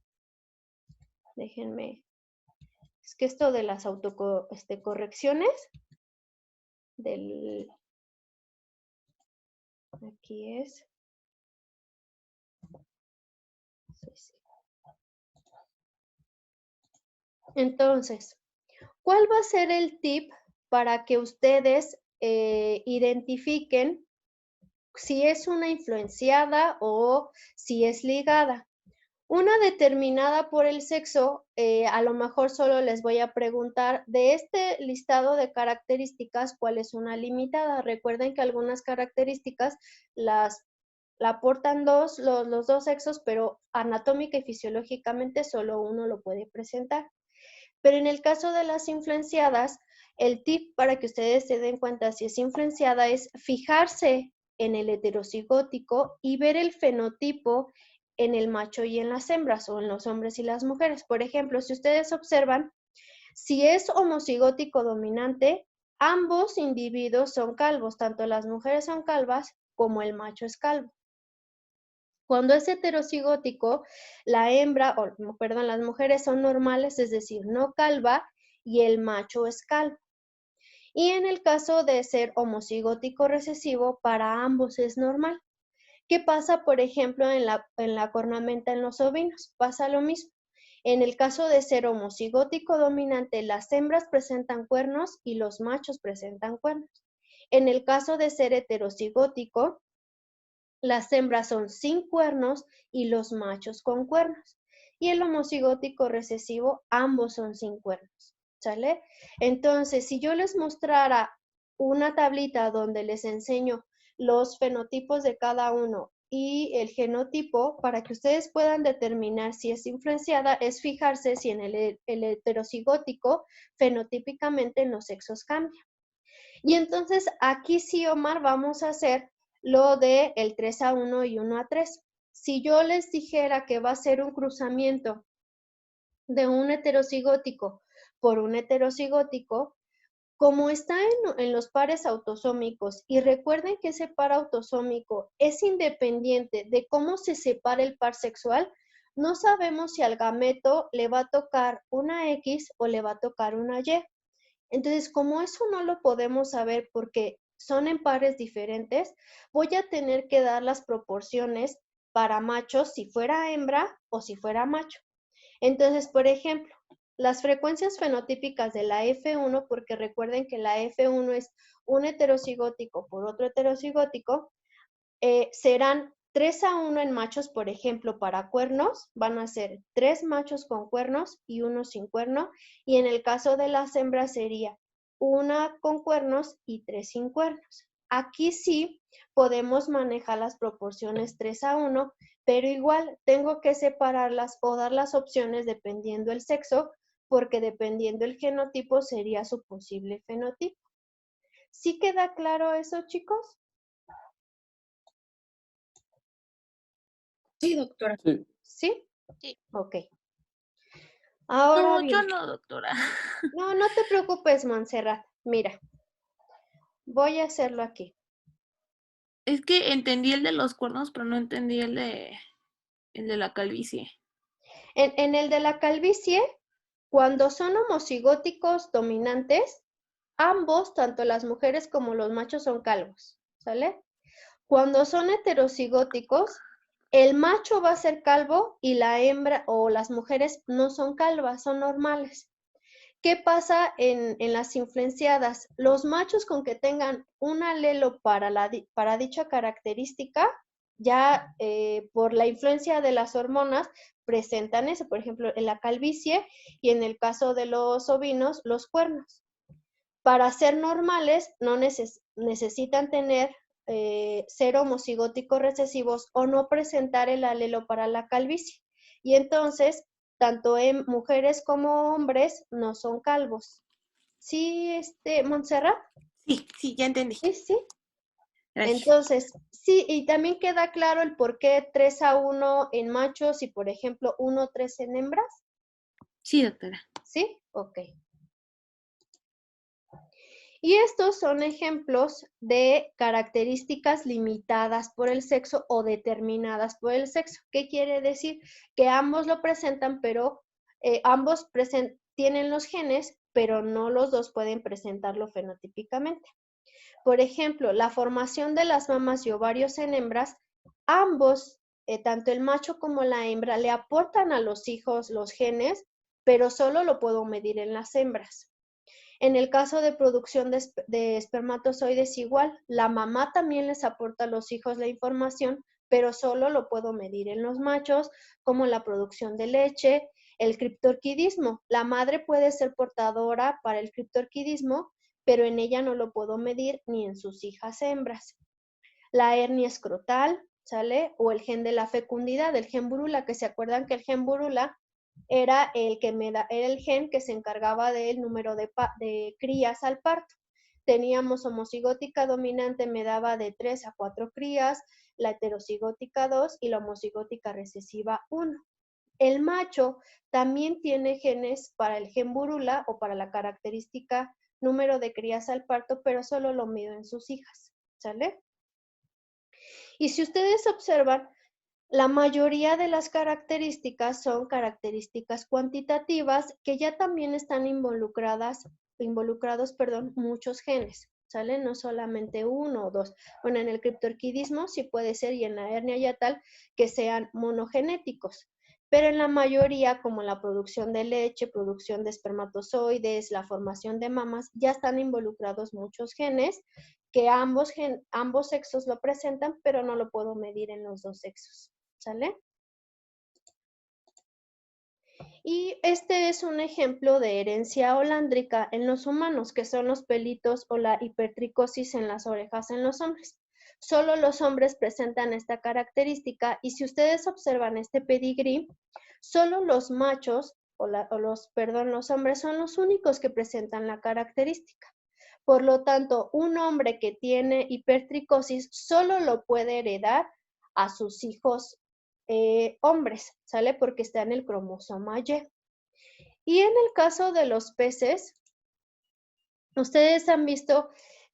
déjenme, es que esto de las correcciones, aquí es, entonces, ¿cuál va a ser el tip para que ustedes identifiquen si es una influenciada o si es ligada? Una determinada por el sexo, a lo mejor solo les voy a preguntar de este listado de características, ¿cuál es una limitada? Recuerden que algunas características la aportan los dos sexos, pero anatómica y fisiológicamente solo uno lo puede presentar. Pero en el caso de las influenciadas, el tip para que ustedes se den cuenta si es influenciada es fijarse en el heterocigótico y ver el fenotipo en el macho y en las hembras, o en los hombres y las mujeres. Por ejemplo, si ustedes observan, si es homocigótico dominante, ambos individuos son calvos, tanto las mujeres son calvas como el macho es calvo. Cuando es heterocigótico, las mujeres son normales, es decir, no calva, y el macho es calvo. Y en el caso de ser homocigótico recesivo, para ambos es normal. ¿Qué pasa, por ejemplo, en la cornamenta en los ovinos? Pasa lo mismo. En el caso de ser homocigótico dominante, las hembras presentan cuernos y los machos presentan cuernos. En el caso de ser heterocigótico, las hembras son sin cuernos y los machos con cuernos. Y el homocigótico recesivo, ambos son sin cuernos, ¿sale? Entonces, si yo les mostrara una tablita donde les enseño los fenotipos de cada uno y el genotipo, para que ustedes puedan determinar si es influenciada, es fijarse si en el heterocigótico, fenotípicamente en los sexos cambia. Y entonces aquí sí, Omar, vamos a hacer lo de el 3:1 y 1:3. Si yo les dijera que va a ser un cruzamiento de un heterocigótico por un heterocigótico, como está en los pares autosómicos, y recuerden que ese par autosómico es independiente de cómo se separa el par sexual, no sabemos si al gameto le va a tocar una X o le va a tocar una Y. Entonces, como eso no lo podemos saber porque son en pares diferentes, voy a tener que dar las proporciones para machos si fuera hembra o si fuera macho. Entonces, por ejemplo, las frecuencias fenotípicas de la F1, porque recuerden que la F1 es un heterocigótico por otro heterocigótico, serán 3:1 en machos, por ejemplo, para cuernos, van a ser 3 machos con cuernos y 1 sin cuerno, y en el caso de las hembras sería 1 con cuernos y 3 sin cuernos. Aquí sí podemos manejar las proporciones 3:1, pero igual tengo que separarlas o dar las opciones dependiendo el sexo, porque dependiendo el genotipo sería su posible fenotipo. ¿Sí queda claro eso, chicos? Sí, doctora. Sí. ¿Sí? Sí. Ok. Ahora No, yo bien, no, doctora. no te preocupes, Montserrat. Mira, voy a hacerlo aquí. Es que entendí el de los cuernos, pero no entendí el de la calvicie. En el de la calvicie, cuando son homocigóticos dominantes, ambos, tanto las mujeres como los machos, son calvos, ¿sale? Cuando son heterocigóticos, el macho va a ser calvo y la hembra o las mujeres no son calvas, son normales. ¿Qué pasa en las influenciadas? Los machos con que tengan un alelo para dicha característica ya por la influencia de las hormonas presentan eso, por ejemplo, en la calvicie y en el caso de los ovinos, los cuernos. Para ser normales no necesitan tener ser homocigóticos recesivos o no presentar el alelo para la calvicie. Y entonces, tanto en mujeres como hombres no son calvos. ¿Sí, Montserrat? Sí, ya entendí. Sí. Gracias. Entonces, sí, y también queda claro el por qué 3-1 en machos y, por ejemplo, 1-3 en hembras. Sí, doctora. ¿Sí? Ok. Y estos son ejemplos de características limitadas por el sexo o determinadas por el sexo. ¿Qué quiere decir? Que ambos lo presentan, pero ambos tienen los genes, pero no los dos pueden presentarlo fenotípicamente. Por ejemplo, la formación de las mamas y ovarios en hembras, ambos, tanto el macho como la hembra, le aportan a los hijos los genes, pero solo lo puedo medir en las hembras. En el caso de producción de espermatozoides igual, la mamá también les aporta a los hijos la información, pero solo lo puedo medir en los machos, como la producción de leche, el criptorquidismo. La madre puede ser portadora para el criptorquidismo, pero en ella no lo puedo medir ni en sus hijas hembras. La hernia escrotal, ¿sale? O el gen de la fecundidad, el gen burula, que se acuerdan que el gen burula era era el gen que se encargaba del número de crías al parto. Teníamos homocigótica dominante, me daba de 3 a 4 crías, la heterocigótica 2 y la homocigótica recesiva 1. El macho también tiene genes para el gen burula o para la característica número de crías al parto, pero solo lo mido en sus hijas, ¿sale? Y si ustedes observan, la mayoría de las características son características cuantitativas que ya también están involucrados, muchos genes, ¿sale? No solamente uno o dos. Bueno, en el criptorquidismo sí puede ser y en la hernia yatal que sean monogenéticos, pero en la mayoría, como la producción de leche, producción de espermatozoides, la formación de mamas, ya están involucrados muchos genes que ambos sexos lo presentan, pero no lo puedo medir en los dos sexos. ¿Sale? Y este es un ejemplo de herencia holándrica en los humanos, que son los pelitos o la hipertricosis en las orejas en los hombres. Solo los hombres presentan esta característica y si ustedes observan este pedigrí, solo los machos los hombres son los únicos que presentan la característica. Por lo tanto, un hombre que tiene hipertricosis solo lo puede heredar a sus hijos hombres, ¿sale? Porque está en el cromosoma Y. Y en el caso de los peces, ustedes han visto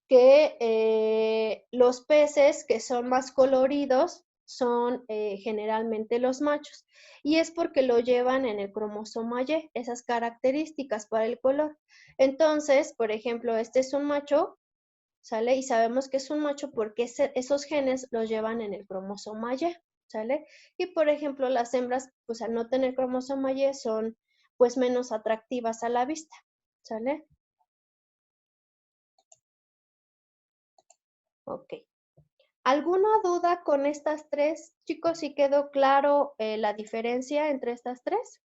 que los peces que son más coloridos son generalmente los machos. Y es porque lo llevan en el cromosoma Y, esas características para el color. Entonces, por ejemplo, este es un macho, ¿sale? Y sabemos que es un macho porque esos genes los llevan en el cromosoma Y, ¿sale? Y por ejemplo, las hembras, pues al no tener cromosoma Y son pues menos atractivas a la vista, ¿sale? Ok. ¿Alguna duda con estas tres? Chicos, ¿sí quedó claro la diferencia entre estas tres?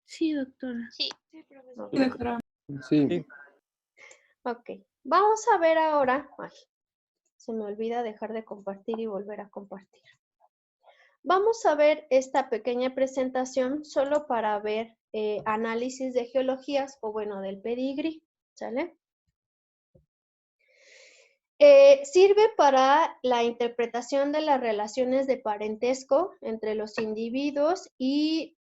Sí, doctora. Sí. Ok. Sí. Ok. Vamos a ver ahora. Ay, se me olvida dejar de compartir y volver a compartir. Vamos a ver esta pequeña presentación solo para ver análisis de geologías o bueno, del pedigrí, ¿sale? Sirve para la interpretación de las relaciones de parentesco entre los individuos y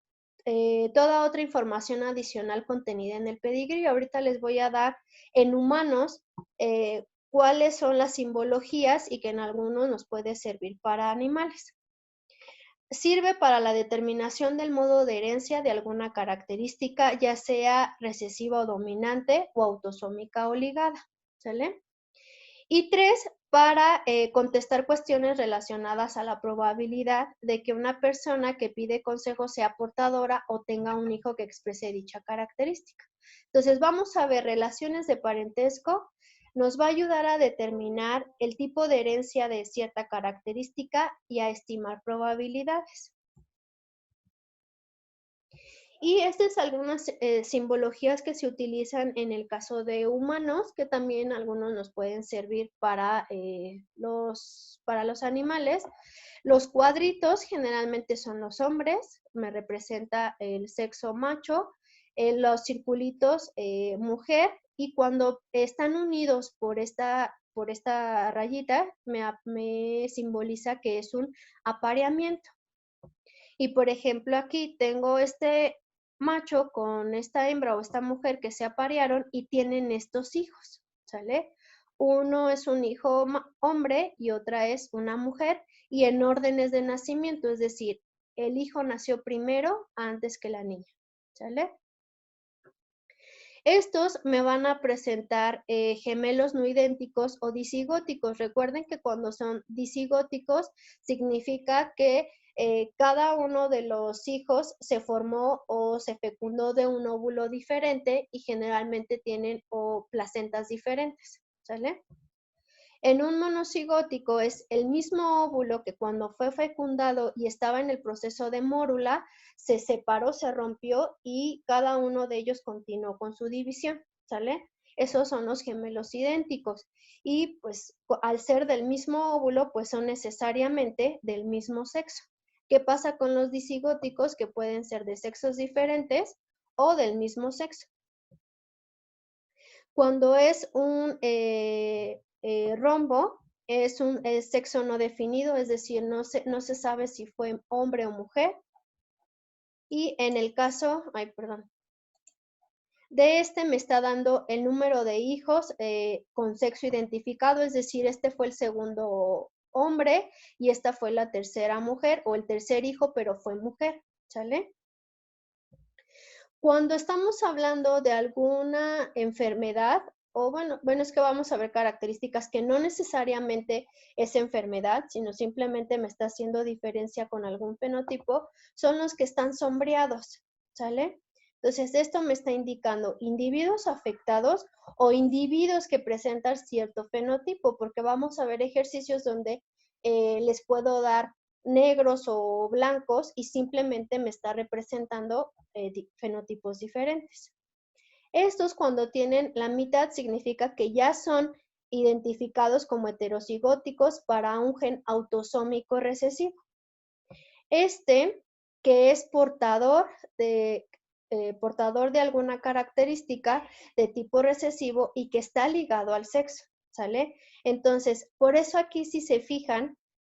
toda otra información adicional contenida en el pedigrí. Ahorita les voy a dar en humanos cuáles son las simbologías y que en algunos nos puede servir para animales. Sirve para la determinación del modo de herencia de alguna característica, ya sea recesiva o dominante o autosómica o ligada, ¿sale? Y 3, para contestar cuestiones relacionadas a la probabilidad de que una persona que pide consejo sea portadora o tenga un hijo que exprese dicha característica. Entonces, vamos a ver relaciones de parentesco, nos va a ayudar a determinar el tipo de herencia de cierta característica y a estimar probabilidades. Y estas son algunas simbologías que se utilizan en el caso de humanos, que también algunos nos pueden servir para los animales. Los cuadritos generalmente son los hombres, me representa el sexo macho, los circulitos mujer, y cuando están unidos por esta rayita, me simboliza que es un apareamiento. Y por ejemplo, aquí tengo este macho con esta hembra o esta mujer que se aparearon y tienen estos hijos, ¿sale? Uno es un hijo hombre y otra es una mujer, y en órdenes de nacimiento, es decir, el hijo nació primero antes que la niña, ¿sale? Estos me van a presentar gemelos no idénticos o disigóticos. Recuerden que cuando son disigóticos significa que cada uno de los hijos se formó o se fecundó de un óvulo diferente y generalmente tienen placentas diferentes, ¿sale? En un monocigótico es el mismo óvulo que cuando fue fecundado y estaba en el proceso de mórula, se separó, se rompió y cada uno de ellos continuó con su división, ¿sale? Esos son los gemelos idénticos. Y pues al ser del mismo óvulo, pues son necesariamente del mismo sexo. ¿Qué pasa con los disigóticos? Que pueden ser de sexos diferentes o del mismo sexo. Cuando es un rombo, es un sexo no definido, es decir, no se sabe si fue hombre o mujer. Y en el caso, de este me está dando el número de hijos con sexo identificado, es decir, este fue el segundo hombre y esta fue la tercera mujer, o el tercer hijo, pero fue mujer, ¿sale? Cuando estamos hablando de alguna enfermedad, o bueno, es que vamos a ver características que no necesariamente es enfermedad, sino simplemente me está haciendo diferencia con algún fenotipo, son los que están sombreados, ¿sale? Entonces, esto me está indicando individuos afectados o individuos que presentan cierto fenotipo, porque vamos a ver ejercicios donde les puedo dar negros o blancos y simplemente me está representando fenotipos diferentes. Estos, cuando tienen la mitad, significa que ya son identificados como heterocigóticos para un gen autosómico recesivo. Este, que es portador de alguna característica de tipo recesivo y que está ligado al sexo, ¿sale? Entonces, por eso aquí, si se fijan,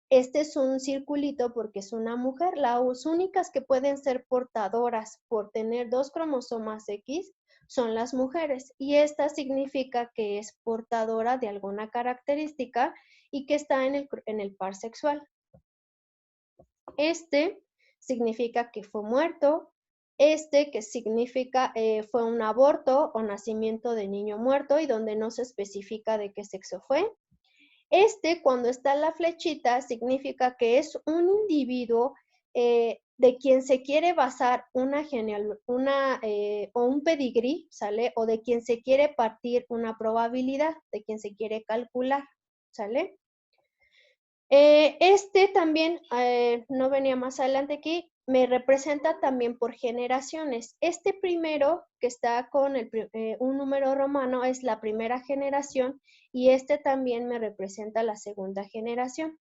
este es un circulito porque es una mujer. Las únicas que pueden ser portadoras por tener 2 cromosomas X son las mujeres, y esta significa que es portadora de alguna característica y que está en el par sexual. Este significa que fue muerto. Este que significa fue un aborto o nacimiento de niño muerto y donde no se especifica de qué sexo fue. Este, cuando está la flechita, significa que es un individuo de quien se quiere basar o un pedigrí, ¿sale? O de quien se quiere partir una probabilidad, de quien se quiere calcular, ¿sale? Este también, no venía más adelante aquí, me representa también por generaciones. Este primero, que está con un número romano, es la primera generación, y este también me representa la segunda generación.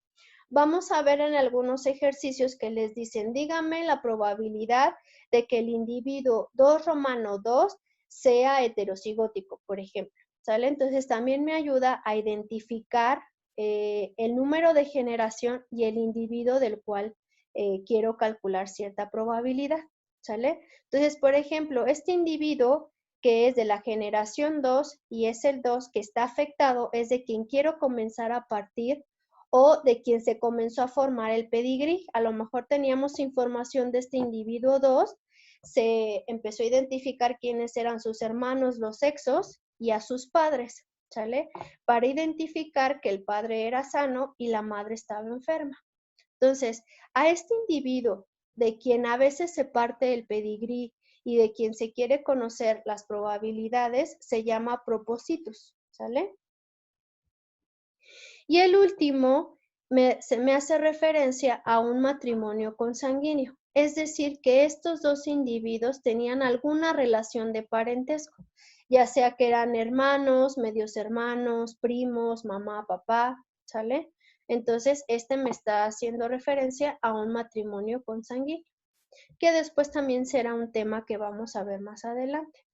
Vamos a ver en algunos ejercicios que les dicen, dígame la probabilidad de que el individuo 2 romano 2 sea heterocigótico, por ejemplo, ¿sale? Entonces también me ayuda a identificar el número de generación y el individuo del cual quiero calcular cierta probabilidad, ¿sale? Entonces, por ejemplo, este individuo que es de la generación 2 y es el 2 que está afectado, es de quien quiero comenzar a partir o de quien se comenzó a formar el pedigrí. A lo mejor teníamos información de este individuo 2, se empezó a identificar quiénes eran sus hermanos, los sexos, y a sus padres, ¿sale? Para identificar que el padre era sano y la madre estaba enferma. Entonces, a este individuo de quien a veces se parte el pedigrí y de quien se quiere conocer las probabilidades, se llama propósitos, ¿sale? Y el último se me hace referencia a un matrimonio consanguíneo. Es decir, que estos dos individuos tenían alguna relación de parentesco, ya sea que eran hermanos, medios hermanos, primos, mamá, papá, ¿sale? Entonces, me está haciendo referencia a un matrimonio consanguíneo, que después también será un tema que vamos a ver más adelante.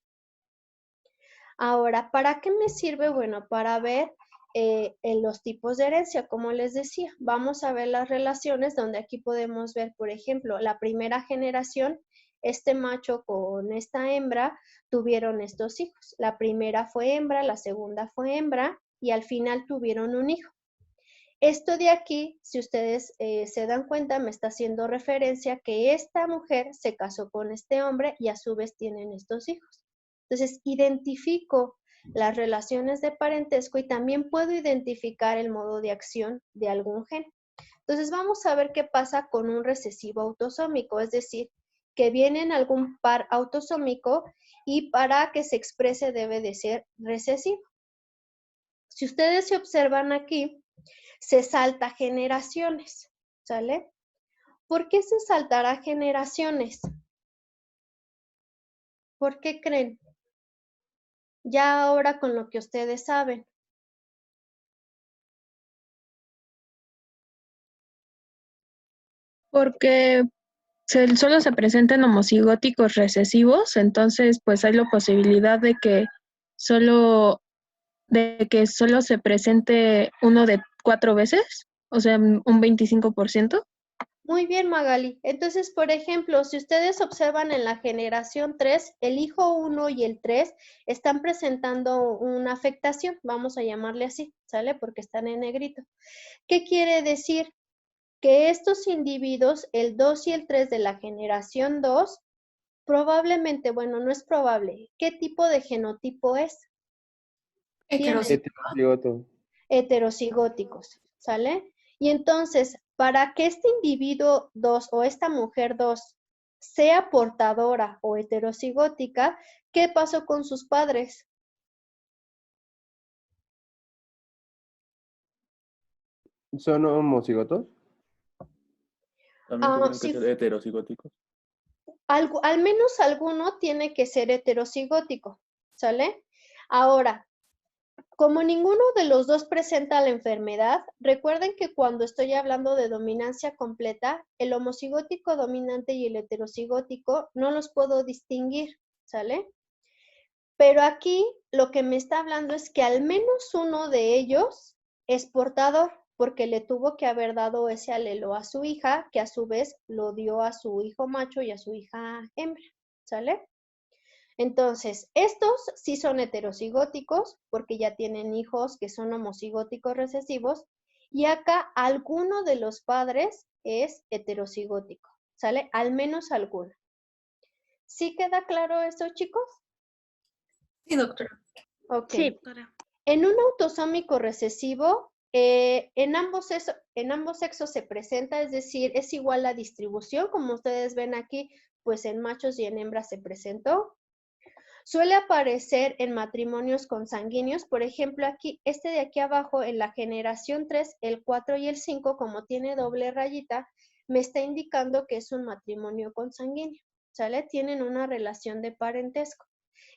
Ahora, ¿para qué me sirve? Bueno, para ver en los tipos de herencia, como les decía. Vamos a ver las relaciones donde aquí podemos ver, por ejemplo, la primera generación, este macho con esta hembra tuvieron estos hijos. La primera fue hembra, la segunda fue hembra y al final tuvieron un hijo. Esto de aquí, si ustedes se dan cuenta, me está haciendo referencia que esta mujer se casó con este hombre y a su vez tienen estos hijos. Entonces, identifico las relaciones de parentesco y también puedo identificar el modo de acción de algún gen. Entonces, vamos a ver qué pasa con un recesivo autosómico, es decir, que viene en algún par autosómico y para que se exprese debe de ser recesivo. Si ustedes se observan aquí, se salta generaciones, ¿sale? ¿Por qué se saltará generaciones? ¿Por qué creen? Ya ahora con lo que ustedes saben. Porque solo se presentan homocigóticos recesivos, entonces pues hay la posibilidad de que solo se presente uno de 4 veces, o sea, un 25%. Muy bien, Magali. Entonces, por ejemplo, si ustedes observan en la generación 3, el hijo 1 y el 3 están presentando una afectación, vamos a llamarle así, ¿sale? Porque están en negrito. ¿Qué quiere decir? Que estos individuos, el 2 y el 3 de la generación 2, probablemente, bueno, no es probable, ¿qué tipo de genotipo es? Heterocigoto. Heterocigóticos, ¿sale? Y entonces, para que este individuo 2 o esta mujer 2 sea portadora o heterocigótica, ¿qué pasó con sus padres? ¿Son homocigotos? También tuvieron que Sí, ser heterocigóticos. al menos alguno tiene que ser heterocigótico, ¿sale? Ahora, como ninguno de los dos presenta la enfermedad, recuerden que cuando estoy hablando de dominancia completa, el homocigótico dominante y el heterocigótico no los puedo distinguir, ¿sale? Pero aquí lo que me está hablando es que al menos uno de ellos es portador, porque le tuvo que haber dado ese alelo a su hija, que a su vez lo dio a su hijo macho y a su hija hembra, ¿sale? Entonces, estos sí son heterocigóticos porque ya tienen hijos que son homocigóticos recesivos y acá alguno de los padres es heterocigótico, ¿sale? Al menos alguno. ¿Sí queda claro eso, chicos? Sí, doctora. Ok. Sí, doctora. En un autosómico recesivo, en ambos sexos se presenta, es decir, es igual la distribución, como ustedes ven aquí, pues en machos y en hembras se presentó. Suele aparecer en matrimonios consanguíneos, por ejemplo, aquí, este de aquí abajo, en la generación 3, el 4 y el 5, como tiene doble rayita, me está indicando que es un matrimonio consanguíneo, ¿sale? Tienen una relación de parentesco.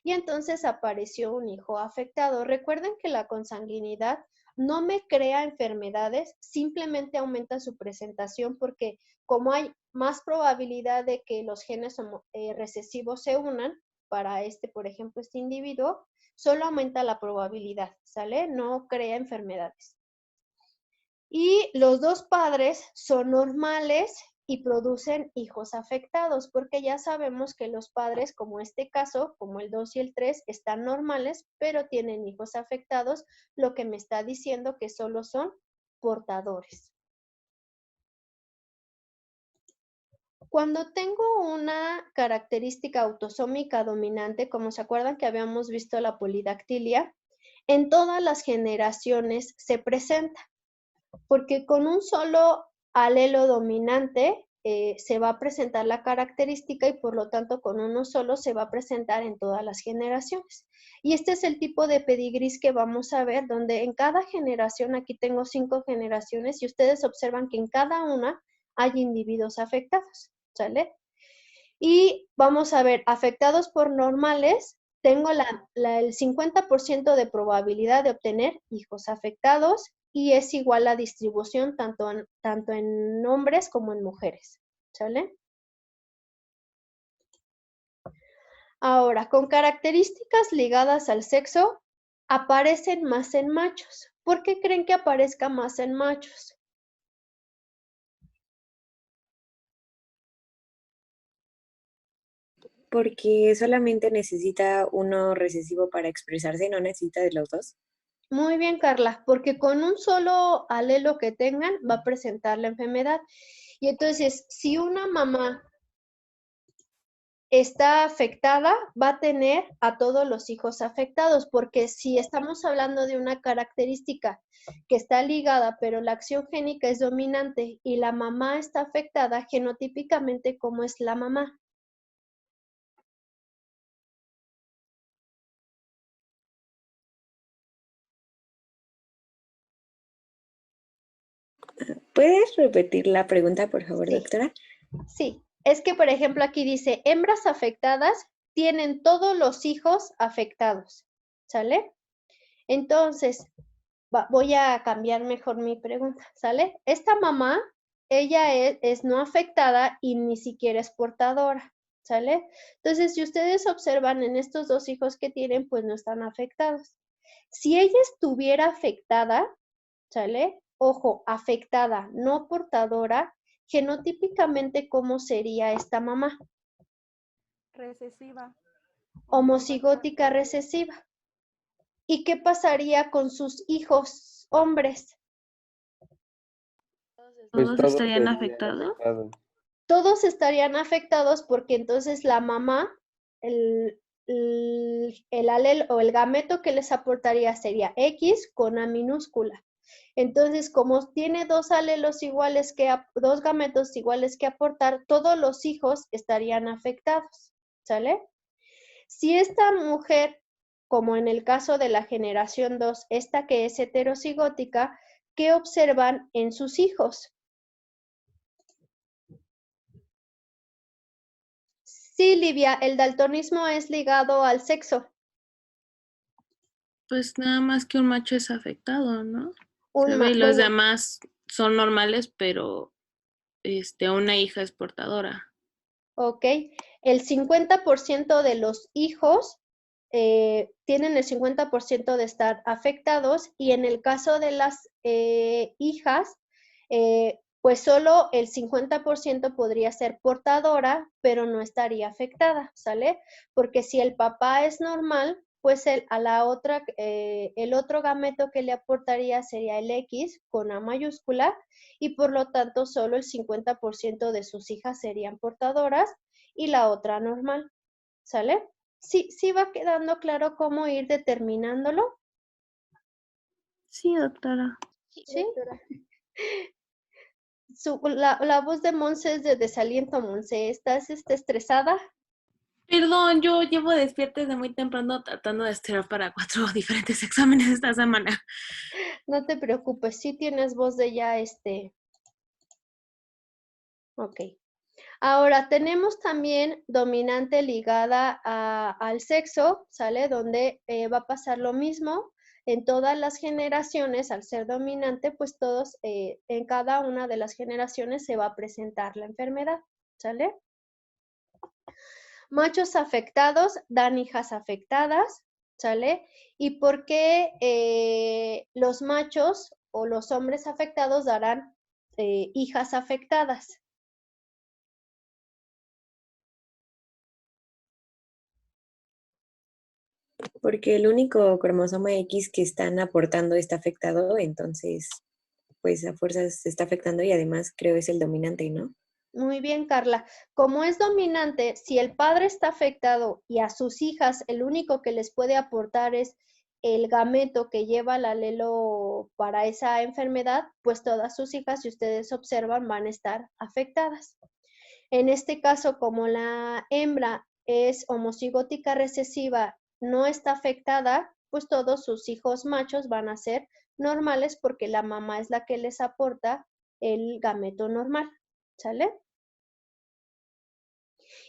Y entonces apareció un hijo afectado. Recuerden que la consanguinidad no me crea enfermedades, simplemente aumenta su presentación porque como hay más probabilidad de que los genes recesivos se unan, para por ejemplo, este individuo, solo aumenta la probabilidad, ¿sale? No crea enfermedades. Y los dos padres son normales y producen hijos afectados, porque ya sabemos que los padres, como este caso, como el 2 y el 3, están normales, pero tienen hijos afectados, lo que me está diciendo que solo son portadores. Cuando tengo una característica autosómica dominante, como se acuerdan que habíamos visto la polidactilia, en todas las generaciones se presenta, porque con un solo alelo dominante se va a presentar la característica y por lo tanto con uno solo se va a presentar en todas las generaciones. Y este es el tipo de pedigrís que vamos a ver, donde en cada generación, aquí tengo 5 generaciones, y ustedes observan que en cada una hay individuos afectados, ¿sale? Y vamos a ver, afectados por normales, tengo el 50% de probabilidad de obtener hijos afectados y es igual la distribución tanto en hombres como en mujeres, ¿sale? Ahora, con características ligadas al sexo, aparecen más en machos. ¿Por qué creen que aparezca más en machos? Porque solamente necesita uno recesivo para expresarse, no necesita de los dos. Muy bien, Carla, porque con un solo alelo que tengan va a presentar la enfermedad. Y entonces, si una mamá está afectada, va a tener a todos los hijos afectados, porque si estamos hablando de una característica que está ligada, pero la acción génica es dominante y la mamá está afectada, genotípicamente, ¿cómo es la mamá? ¿Puedes repetir la pregunta, por favor, Sí. doctora? Sí, es que, por ejemplo, aquí dice, hembras afectadas tienen todos los hijos afectados, ¿sale? Entonces, voy a cambiar mejor mi pregunta, ¿sale? Esta mamá, ella es no afectada y ni siquiera es portadora, ¿sale? Entonces, si ustedes observan en estos 2 hijos que tienen, pues no están afectados. Si ella estuviera afectada, ¿sale? Ojo, afectada, no portadora, genotípicamente, ¿cómo sería esta mamá? Recesiva. Homocigótica recesiva. ¿Y qué pasaría con sus hijos hombres? Pues ¿Todos todos estarían estarían afectados? afectados. Todos estarían afectados porque entonces la mamá, el alelo o el gameto que les aportaría sería X con A minúscula. Entonces, como tiene 2 alelos iguales que, 2 gametos iguales que aportar, todos los hijos estarían afectados, ¿sale? Si esta mujer, como en el caso de la generación 2, esta que es heterocigótica, ¿qué observan en sus hijos? Sí, Livia, el daltonismo es ligado al sexo. Pues nada más que un macho es afectado, ¿no? Un Y los bueno, demás son normales, pero una hija es portadora. ok. El 50% de los hijos tienen el 50% de estar afectados y en el caso de las hijas, pues solo el 50% podría ser portadora, pero no estaría afectada, ¿sale? Porque si el papá es normal, pues el otro gameto que le aportaría sería el X con A mayúscula y por lo tanto solo el 50% de sus hijas serían portadoras y la otra normal, ¿sale? Sí, sí va quedando claro cómo ir determinándolo, Sí, doctora. ¿sí? La voz de Monse es de desaliento, Monse. ¿Estás estresada? Perdón, yo llevo despierta desde muy temprano tratando de estudiar para 4 diferentes exámenes esta semana. No te preocupes, sí tienes voz de ya Ok. Ahora, tenemos también dominante ligada al sexo, ¿sale? Donde va a pasar lo mismo en todas las generaciones, al ser dominante, pues todos, en cada una de las generaciones se va a presentar la enfermedad, ¿sale? Machos afectados dan hijas afectadas, ¿sale? ¿Y por qué los machos o los hombres afectados darán hijas afectadas? Porque el único cromosoma X que están aportando está afectado, entonces, pues a fuerzas se está afectando y además creo es el dominante, ¿no? Muy bien, Carla. Como es dominante, si el padre está afectado y a sus hijas el único que les puede aportar es el gameto que lleva el alelo para esa enfermedad, pues todas sus hijas, si ustedes observan, van a estar afectadas. En este caso, como la hembra es homocigótica recesiva, no está afectada, pues todos sus hijos machos van a ser normales porque la mamá es la que les aporta el gameto normal, ¿sale?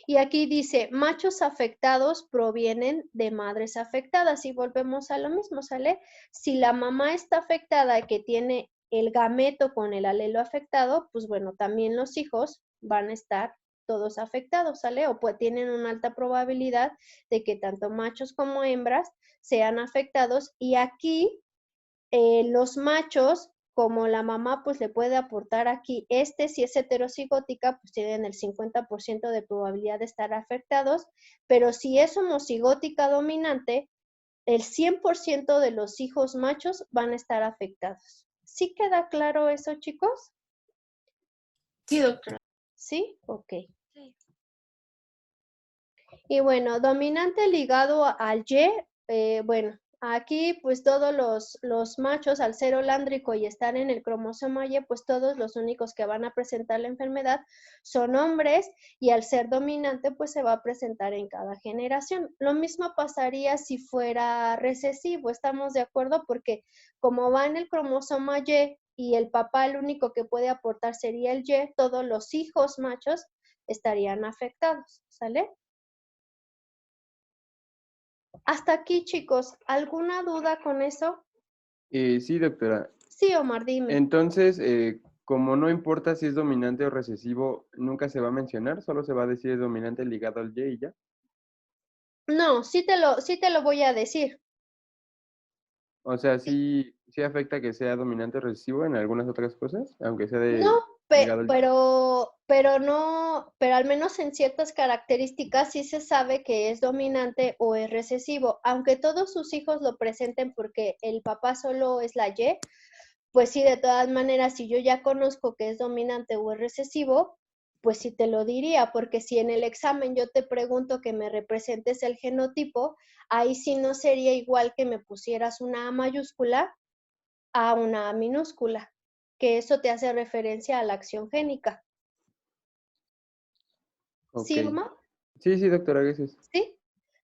Y aquí dice, machos afectados provienen de madres afectadas y volvemos a lo mismo, ¿sale? Si la mamá está afectada y que tiene el gameto con el alelo afectado, pues bueno, también los hijos van a estar todos afectados, ¿sale? O pues tienen una alta probabilidad de que tanto machos como hembras sean afectados y aquí los machos, como la mamá pues le puede aportar aquí, si es heterocigótica, pues tienen el 50% de probabilidad de estar afectados, pero si es homocigótica dominante, el 100% de los hijos machos van a estar afectados. ¿Sí queda claro eso, chicos? Sí, doctora. ¿Sí? Ok. Sí. Y bueno, dominante ligado al Y, bueno, aquí pues todos los machos al ser holándrico y estar en el cromosoma Y, pues todos los únicos que van a presentar la enfermedad son hombres y al ser dominante pues se va a presentar en cada generación. Lo mismo pasaría si fuera recesivo, ¿estamos de acuerdo? Porque como va en el cromosoma Y el papá el único que puede aportar sería el Y, todos los hijos machos estarían afectados, ¿sale? Hasta aquí, chicos. ¿Alguna duda con eso? Sí, doctora. Sí, Omar, dime. Entonces, como no importa si es dominante o recesivo, nunca se va a mencionar, solo se va a decir es dominante ligado al Y y ya. No, sí te lo voy a decir. O sea, sí afecta que sea dominante o recesivo en algunas otras cosas, aunque sea No, ligado al Y. pero no, pero al menos en ciertas características sí se sabe que es dominante o es recesivo, aunque todos sus hijos lo presenten porque el papá solo es la Y, pues sí, de todas maneras, si yo ya conozco que es dominante o es recesivo, pues sí te lo diría, porque si en el examen yo te pregunto que me representes el genotipo, ahí sí no sería igual que me pusieras una A mayúscula a una A minúscula, que eso te hace referencia a la acción génica. Ok. ¿Sí, Omar? Sí, doctora, gracias. ¿Sí?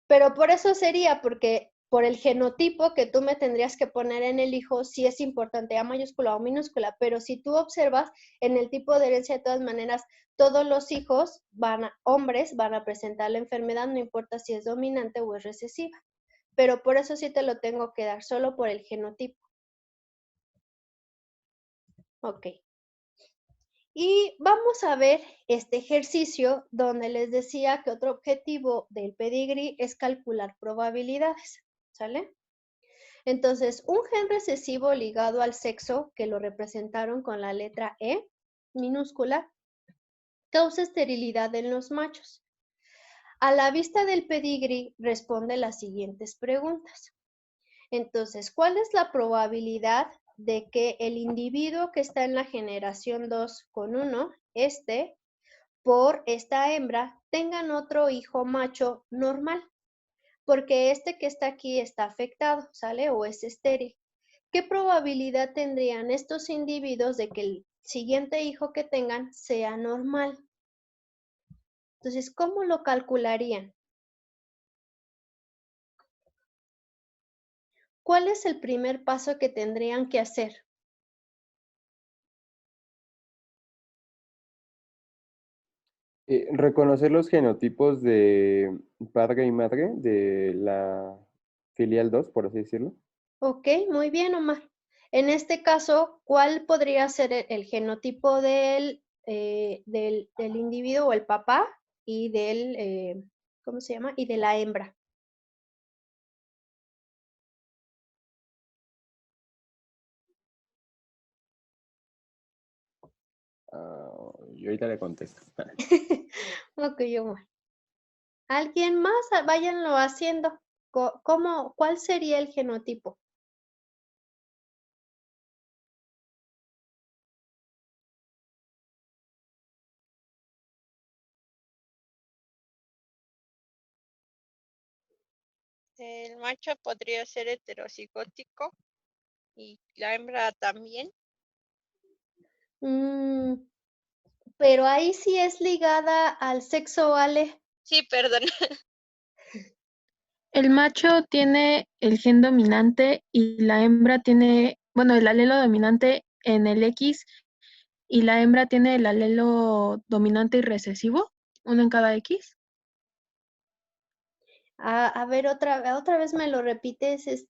Pero por eso sería, porque por el genotipo que tú me tendrías que poner en el hijo, sí es importante A mayúscula o minúscula, pero si tú observas en el tipo de herencia, de todas maneras, todos los hijos hombres van a presentar la enfermedad, no importa si es dominante o es recesiva. Pero por eso sí te lo tengo que dar, solo por el genotipo. Ok. Y vamos a ver este ejercicio donde les decía que otro objetivo del pedigrí es calcular probabilidades, ¿sale? Entonces, un gen recesivo ligado al sexo, que lo representaron con la letra E minúscula, causa esterilidad en los machos. A la vista del pedigrí, responde las siguientes preguntas. Entonces, ¿cuál es la probabilidad de que el individuo que está en la generación 2 con 1, por esta hembra, tengan otro hijo macho normal? Porque que está aquí está afectado, ¿sale? O es estéril. ¿Qué probabilidad tendrían estos individuos de que el siguiente hijo que tengan sea normal? Entonces, ¿cómo lo calcularían? ¿Cuál es el primer paso que tendrían que hacer? Reconocer los genotipos de padre y madre de la filial 2, por así decirlo. Ok, muy bien, Omar. En este caso, ¿cuál podría ser el genotipo del individuo o el papá y ¿cómo se llama? Y de la hembra. Yo ahorita le contesto. Ok, Omar. ¿Alguien más? Váyanlo haciendo. ¿Cuál sería el genotipo? El macho podría ser heterocigótico y la hembra también. pero ahí sí es ligada al sexo, Ale. Sí, perdón. El macho tiene el gen dominante y la hembra tiene, bueno, el alelo dominante en el X y la hembra tiene el alelo dominante y recesivo, uno en cada X. A ver, otra vez me lo repites, Sí,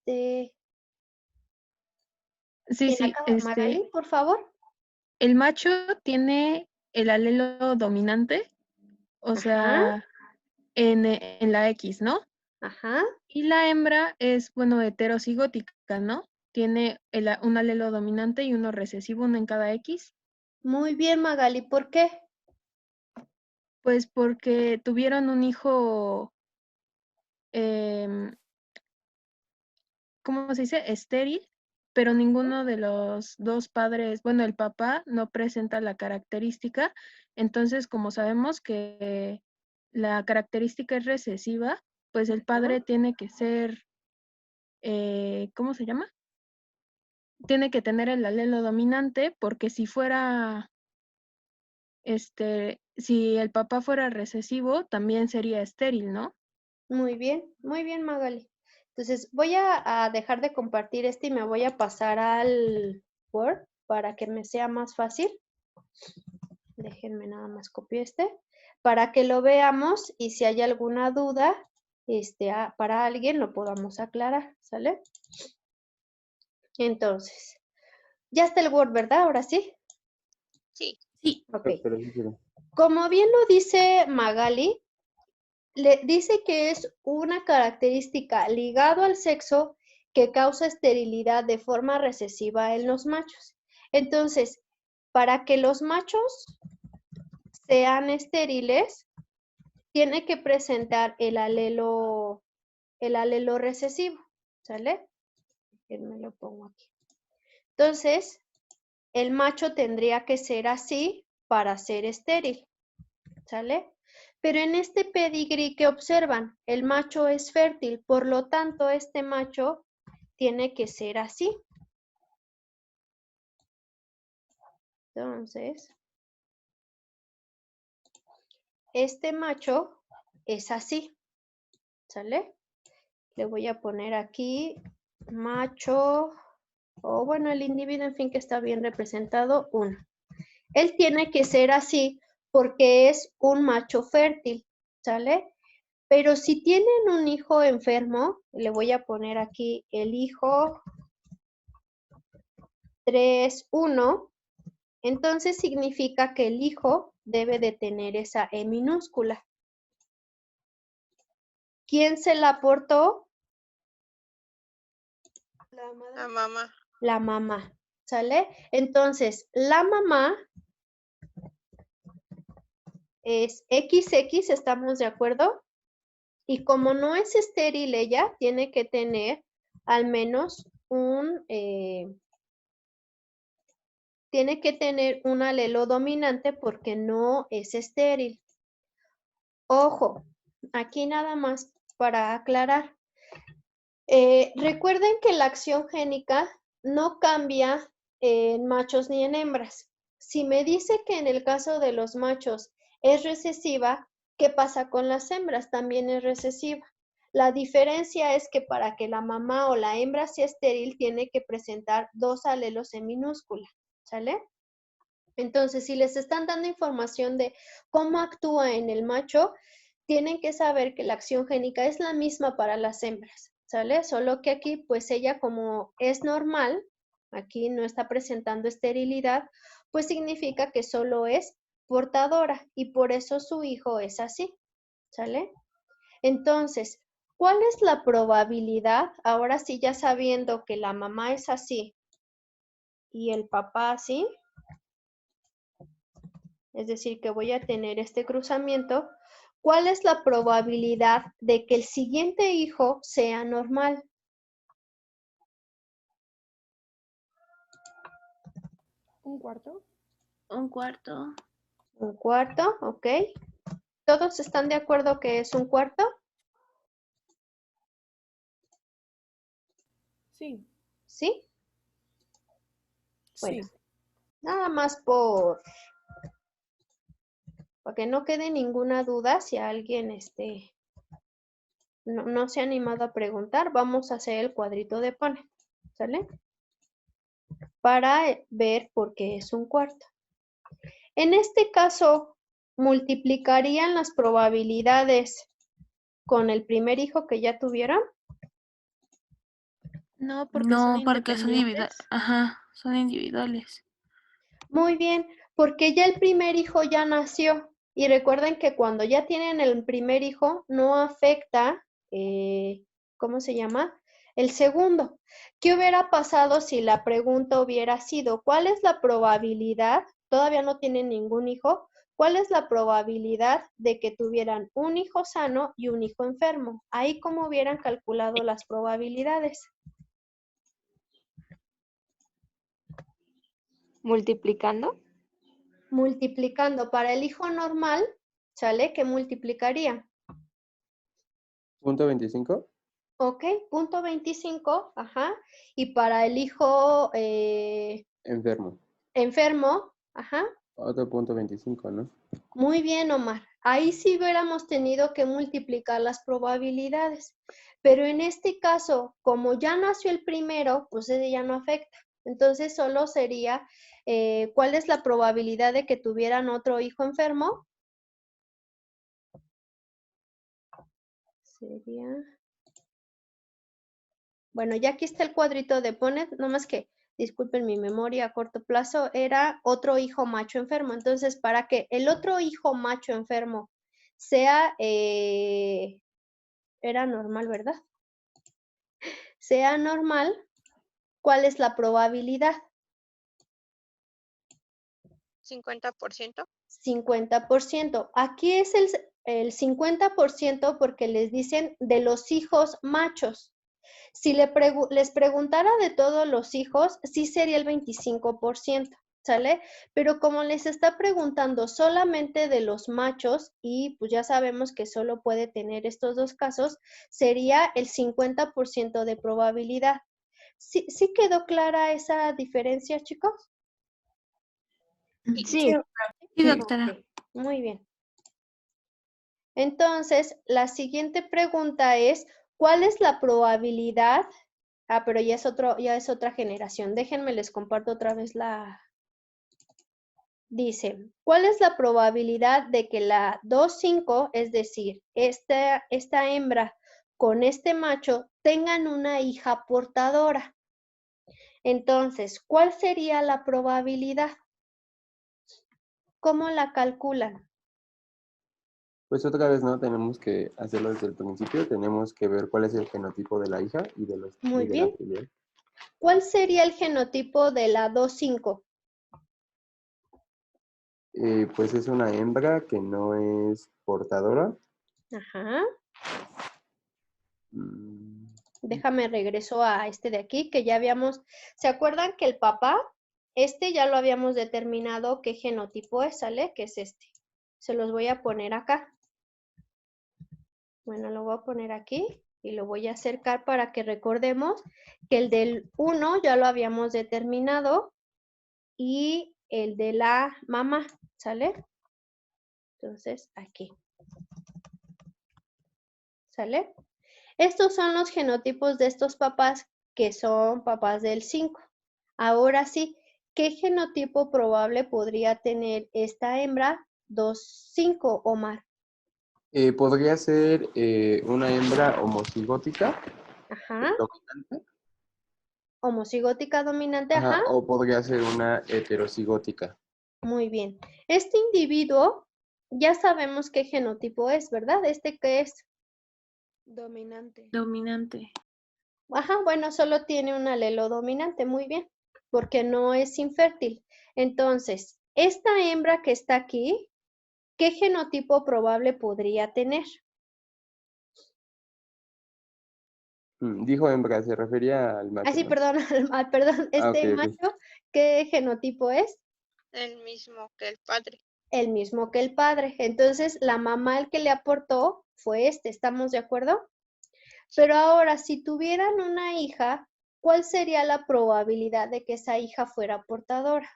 ¿quién sí, acaba? Magali, por favor. el macho tiene el alelo dominante, o Ajá, sea, en la X, ¿no? ajá. Y la hembra es, bueno, heterocigótica, ¿no? Tiene un alelo dominante y uno recesivo, uno en cada X. Muy bien, Magali, ¿por qué? Pues porque tuvieron un hijo, em, ¿cómo se dice? Estéril, pero ninguno de los dos padres, bueno, el papá no presenta la característica. Entonces, como sabemos que la característica es recesiva, pues el padre tiene que ser, ¿cómo se llama? Tiene que tener el alelo dominante, porque si fuera, si el papá fuera recesivo, también sería estéril, ¿no? Muy bien, Magali. Entonces, voy a dejar de compartir y me voy a pasar al Word para que me sea más fácil. Déjenme nada más copiar para que lo veamos y si hay alguna duda, para alguien lo podamos aclarar, ¿sale? Entonces, ya está el Word, ¿verdad? Ahora sí. Sí. Sí. Ok. Pero sí, pero- Como bien lo dice Magali, le dice que es una característica ligado al sexo que causa esterilidad de forma recesiva en los machos. Entonces, para que los machos sean estériles, tiene que presentar el alelo recesivo, ¿sale? Me lo pongo aquí. Entonces, el macho tendría que ser así para ser estéril, ¿sale? Pero en este pedigrí que observan, el macho es fértil, por lo tanto, este macho tiene que ser así. Entonces, este macho es así, ¿sale? Le voy a poner aquí macho, o bueno, el individuo, en fin, que está bien representado, 1. Él tiene que ser así porque es un macho fértil, ¿sale? Pero si tienen un hijo enfermo, le voy a poner aquí el hijo 3, 1, entonces significa que el hijo debe de tener esa E minúscula. ¿Quién se la aportó? La mamá. La mamá, ¿sale? Entonces, la mamá es XX, ¿estamos de acuerdo? Y como no es estéril ella, tiene que tener al menos tiene que tener un alelo dominante porque no es estéril. Ojo, aquí nada más para aclarar. Recuerden que la acción génica no cambia en machos ni en hembras. Si me dice que en el caso de los machos es recesiva, ¿qué pasa con las hembras? También es recesiva. La diferencia es que para que la mamá o la hembra sea estéril, tiene que presentar 2 alelos en minúscula, ¿sale? Entonces, si les están dando información de cómo actúa en el macho, tienen que saber que la acción génica es la misma para las hembras, ¿sale? Solo que aquí, pues ella como es normal, aquí no está presentando esterilidad, pues significa que solo es portadora y por eso su hijo es así, ¿sale? Entonces, ¿cuál es la probabilidad? Ahora sí, ya sabiendo que la mamá es así y el papá así, es decir, que voy a tener este cruzamiento, ¿cuál es la probabilidad de que el siguiente hijo sea normal? Un cuarto. Un cuarto. Un cuarto, ¿ok? ¿Todos están de acuerdo que es un cuarto? Sí. ¿Sí? Sí. Bueno, nada más por para que no quede ninguna duda si alguien no se ha animado a preguntar, vamos a hacer el cuadrito de Punnett, ¿sale? Para ver por qué es un cuarto. En este caso, ¿multiplicarían las probabilidades con el primer hijo que ya tuvieron? No, porque No, son porque son individuales. independientes. Ajá, son individuales. Muy bien, porque ya el primer hijo ya nació. Y recuerden que cuando ya tienen el primer hijo, no afecta, ¿cómo se llama? El segundo. ¿Qué hubiera pasado si la pregunta hubiera sido, ¿cuál es la probabilidad? Todavía no tienen ningún hijo. ¿Cuál es la probabilidad de que tuvieran un hijo sano y un hijo enfermo? Ahí cómo hubieran calculado las probabilidades. ¿Multiplicando? Multiplicando para el hijo normal, ¿sale? ¿Qué multiplicaría? ¿Punto 25? Ok, punto 25, ajá. Y para el hijo Enfermo. enfermo, ajá. Otro punto 25, ¿no? Muy bien, Omar. Ahí sí hubiéramos tenido que multiplicar las probabilidades. Pero en este caso, como ya nació el primero, pues ese ya no afecta. Entonces solo sería, ¿cuál es la probabilidad de que tuvieran otro hijo enfermo? Sería... Bueno, ya aquí está el cuadrito de Punnett, nomás que, disculpen mi memoria a corto plazo, era otro hijo macho enfermo. Entonces, para que el otro hijo macho enfermo sea, era normal, ¿verdad? Sea normal, ¿cuál es la probabilidad? 50%. 50%. Aquí es el 50% porque les dicen de los hijos machos. Si les preguntara de todos los hijos, sí sería el 25%, ¿sale? Pero como les está preguntando solamente de los machos, y pues ya sabemos que solo puede tener estos dos casos, sería el 50% de probabilidad. ¿Sí quedó clara esa diferencia, chicos? Sí. Sí, doctora. Ok, muy bien. Entonces, la siguiente pregunta es, ¿cuál es la probabilidad? Ah, pero ya es otra generación. Déjenme, les comparto otra vez la... Dice, ¿cuál es la probabilidad de que la 2,5, es decir, esta hembra con este macho, tengan una hija portadora? Entonces, ¿cuál sería la probabilidad? ¿Cómo la calculan? Pues otra vez, ¿no? Tenemos que hacerlo desde el principio. Tenemos que ver cuál es el genotipo de la hija y de la Bien. filial. ¿Cuál sería el genotipo de la 2,5? Pues es una hembra que no es portadora. Ajá. Mm, Déjame regreso a este de aquí, que ya habíamos... ¿Se acuerdan que el papá, ya lo habíamos determinado qué genotipo es, ¿sale? Que es este. Se los voy a poner acá. Bueno, lo voy a poner aquí y lo voy a acercar para que recordemos que el del 1 ya lo habíamos determinado y el de la mamá, ¿sale? Entonces, aquí. ¿Sale? Estos son los genotipos de estos papás que son papás del 5. Ahora sí, ¿qué genotipo probable podría tener esta hembra 2,5, Omar? podría ser una hembra homocigótica Ajá. dominante. Homocigótica dominante, Ajá, ajá. o podría ser una heterocigótica. Muy bien. Este individuo, ya sabemos qué genotipo es, ¿verdad? ¿Qué es? Dominante. Dominante. Ajá, bueno, solo tiene un alelo dominante, muy bien, porque no es infértil. Entonces, esta hembra que está aquí, ¿qué genotipo probable podría tener? Dijo hembra, se refería al macho, Ah, sí, ¿no? perdón, perdón, Ah, ok, ok. macho, ¿qué genotipo es? El mismo que el padre. El mismo que el padre. Entonces, la mamá el que le aportó fue ¿estamos de acuerdo? Pero ahora, si tuvieran una hija, ¿cuál sería la probabilidad de que esa hija fuera portadora?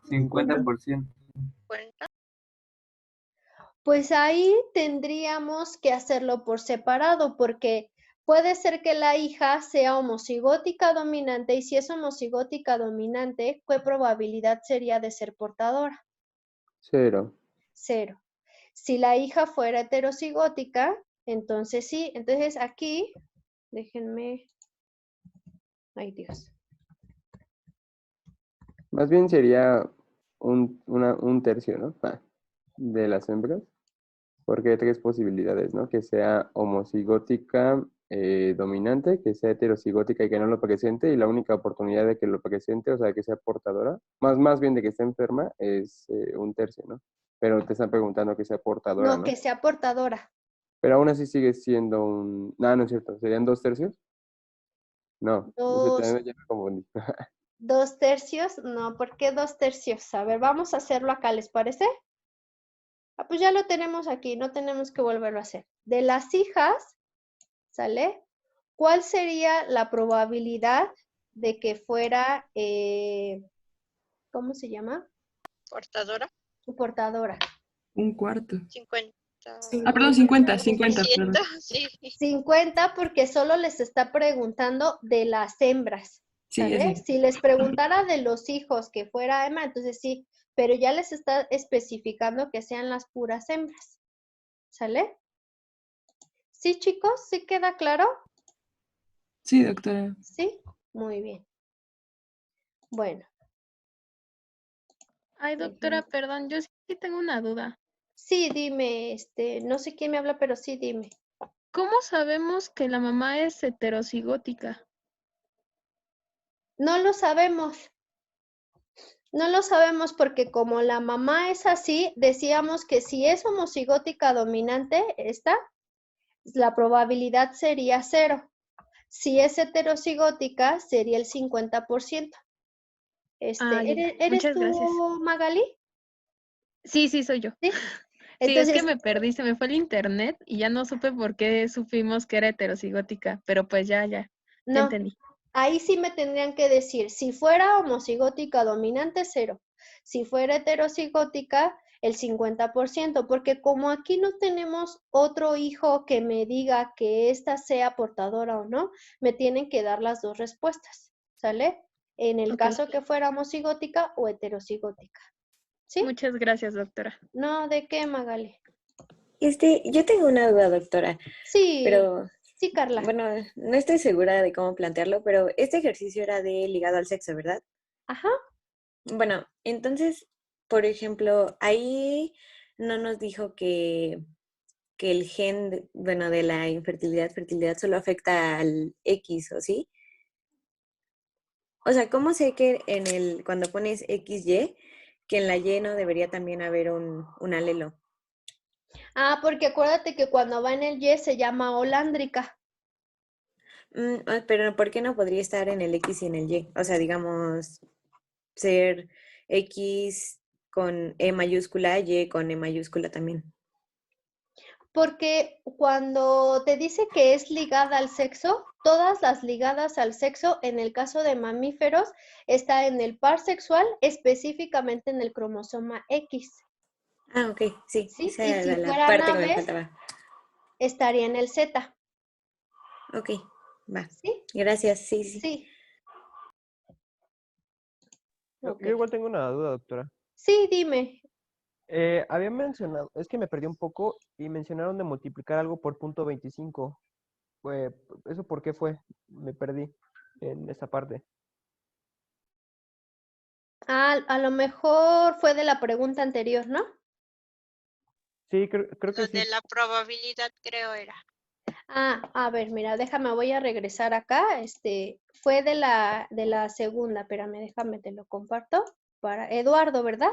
50%. ¿Cuenta? Pues ahí tendríamos que hacerlo por separado, porque puede ser que la hija sea homocigótica dominante, y si es homocigótica dominante, ¿qué probabilidad sería de ser portadora? 0. 0. Si la hija fuera heterocigótica, entonces sí. Entonces aquí, déjenme, ay Dios. Más bien sería un tercio, ¿no? De las hembras, porque hay 3 posibilidades, ¿no? Que sea homocigótica dominante, que sea heterocigótica y que no lo presente, y la única oportunidad de que lo presente, o sea, que sea portadora, más bien de que esté enferma, es un tercio, ¿no? Pero te están preguntando que sea portadora, No, ¿no? que sea portadora. Pero aún así sigue siendo un... No, no es cierto. ¿Serían 2 tercios? No, ya me confundí. 2 tercios, no, ¿por qué 2 tercios? A ver, vamos a hacerlo acá, ¿les parece? Ah, pues ya lo tenemos aquí, no tenemos que volverlo a hacer. De las hijas, ¿sale? ¿Cuál sería la probabilidad de que fuera, ¿cómo se llama? ¿Portadora? Portadora. Un cuarto. 50. Ah, perdón, 50, perdón. 50, sí. 50 porque solo les está preguntando de las hembras, Sí, ¿sale? así. Si les preguntara de los hijos que fuera hembra, entonces sí, pero ya les está especificando que sean las puras hembras, ¿sale? ¿Sí, chicos? ¿Sí queda claro? Sí, doctora. ¿Sí? Muy bien. Bueno. Ay, doctora, perdón, yo sí tengo una duda. Sí, dime, no sé quién me habla, pero sí, dime. ¿Cómo sabemos que la mamá es heterocigótica? No lo sabemos. No lo sabemos porque como la mamá es así, decíamos que si es homocigótica dominante, la probabilidad sería 0. Si es heterocigótica, sería el 50%. Ah, ya, ¿Eres muchas tú, gracias. Magali? Sí, soy yo. Sí. Sí, es que Entonces, me perdí, se me fue el internet y ya no supe por qué supimos que era heterocigótica, pero pues ya no, entendí. ahí sí me tendrían que decir, si fuera homocigótica dominante, 0. Si fuera heterocigótica, el 50%, porque como aquí no tenemos otro hijo que me diga que ésta sea portadora o no, me tienen que dar las dos respuestas, ¿sale? En el Ok. caso que fuera homocigótica o heterocigótica. ¿Sí? Muchas gracias, doctora. No, ¿de qué, Magali? Yo tengo una duda, doctora, Sí, pero sí, Carla. bueno, no estoy segura de cómo plantearlo, pero este ejercicio era ligado al sexo, ¿verdad? Ajá. Bueno, entonces, por ejemplo, ahí no nos dijo que el gen, de la fertilidad solo afecta al X, ¿o sí? O sea, ¿cómo sé que cuando pones XY, que en la Y no debería también haber un alelo? Ah, porque acuérdate que cuando va en el Y se llama holándrica. Pero ¿por qué no podría estar en el X y en el Y? O sea, digamos, ser X con E mayúscula, Y con E mayúscula también. Porque cuando te dice que es ligada al sexo, todas las ligadas al sexo, en el caso de mamíferos, está en el par sexual, específicamente en el cromosoma X. Ah, ok, sí, ¿Sí? esa Y era si la fueran parte que me aves, faltaba. estaría en el Z. Ok, va. ¿Sí? Gracias, sí. Sí. Yo Ok. igual tengo una duda, doctora. Sí, dime. Había mencionado, es que me perdí un poco y mencionaron de multiplicar algo por punto 25. ¿Eso por qué fue? Me perdí en esa parte. Ah, a lo mejor fue de la pregunta anterior, ¿no? Sí, creo que Lo de sí. la probabilidad creo era. Ah, a ver, mira, déjame, voy a regresar acá. Fue de la segunda, espérame, déjame, te lo comparto. Para Eduardo, ¿verdad?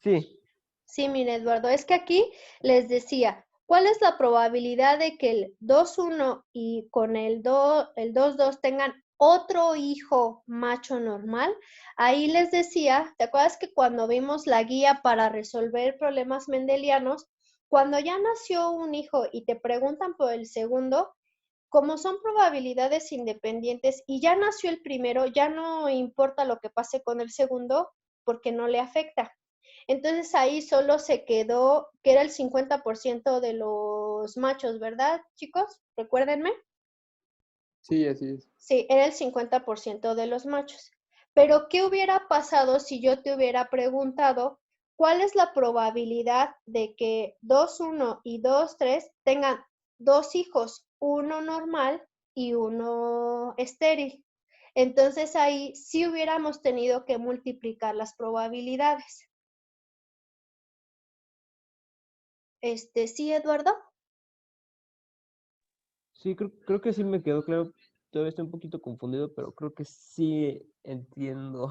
Sí. Sí, mire, Eduardo, es que aquí les decía, ¿cuál es la probabilidad de que el 2-1 y con el 2-2 tengan otro hijo macho normal? Ahí les decía, ¿te acuerdas que cuando vimos la guía para resolver problemas mendelianos, cuando ya nació un hijo y te preguntan por el segundo, como son probabilidades independientes y ya nació el primero, ya no importa lo que pase con el segundo porque no le afecta. Entonces ahí solo se quedó que era el 50% de los machos, ¿verdad, chicos? Recuérdenme. Sí, así es. Sí, era el 50% de los machos. Pero, ¿qué hubiera pasado si yo te hubiera preguntado cuál es la probabilidad de que 2, 1 y 2, 3 tengan dos hijos, uno normal y uno estéril? Entonces ahí sí hubiéramos tenido que multiplicar las probabilidades. ¿Sí, Eduardo? Sí, creo que sí me quedó claro. Todavía estoy un poquito confundido, pero creo que sí entiendo.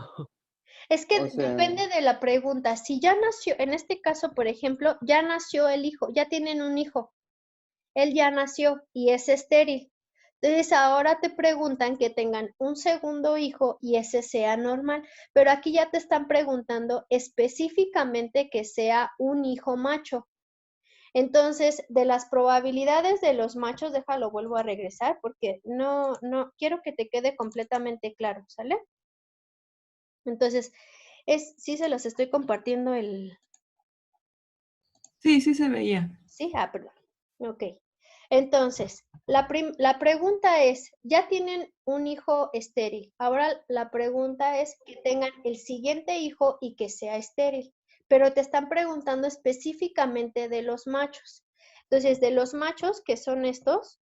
Es que O sea, depende de la pregunta. Si ya nació, en este caso, por ejemplo, ya nació el hijo, ya tienen un hijo, él ya nació y es estéril. Entonces ahora te preguntan que tengan un segundo hijo y ese sea normal, pero aquí ya te están preguntando específicamente que sea un hijo macho. Entonces, de las probabilidades de los machos, déjalo, vuelvo a regresar porque no quiero que te quede completamente claro, ¿sale? Entonces, sí se los estoy compartiendo Sí, sí se veía. sí, perdón. Ok. Entonces, la pregunta es, ya tienen un hijo estéril. Ahora la pregunta es que tengan el siguiente hijo y que sea estéril. Pero te están preguntando específicamente de los machos. Entonces, de los machos, que son estos,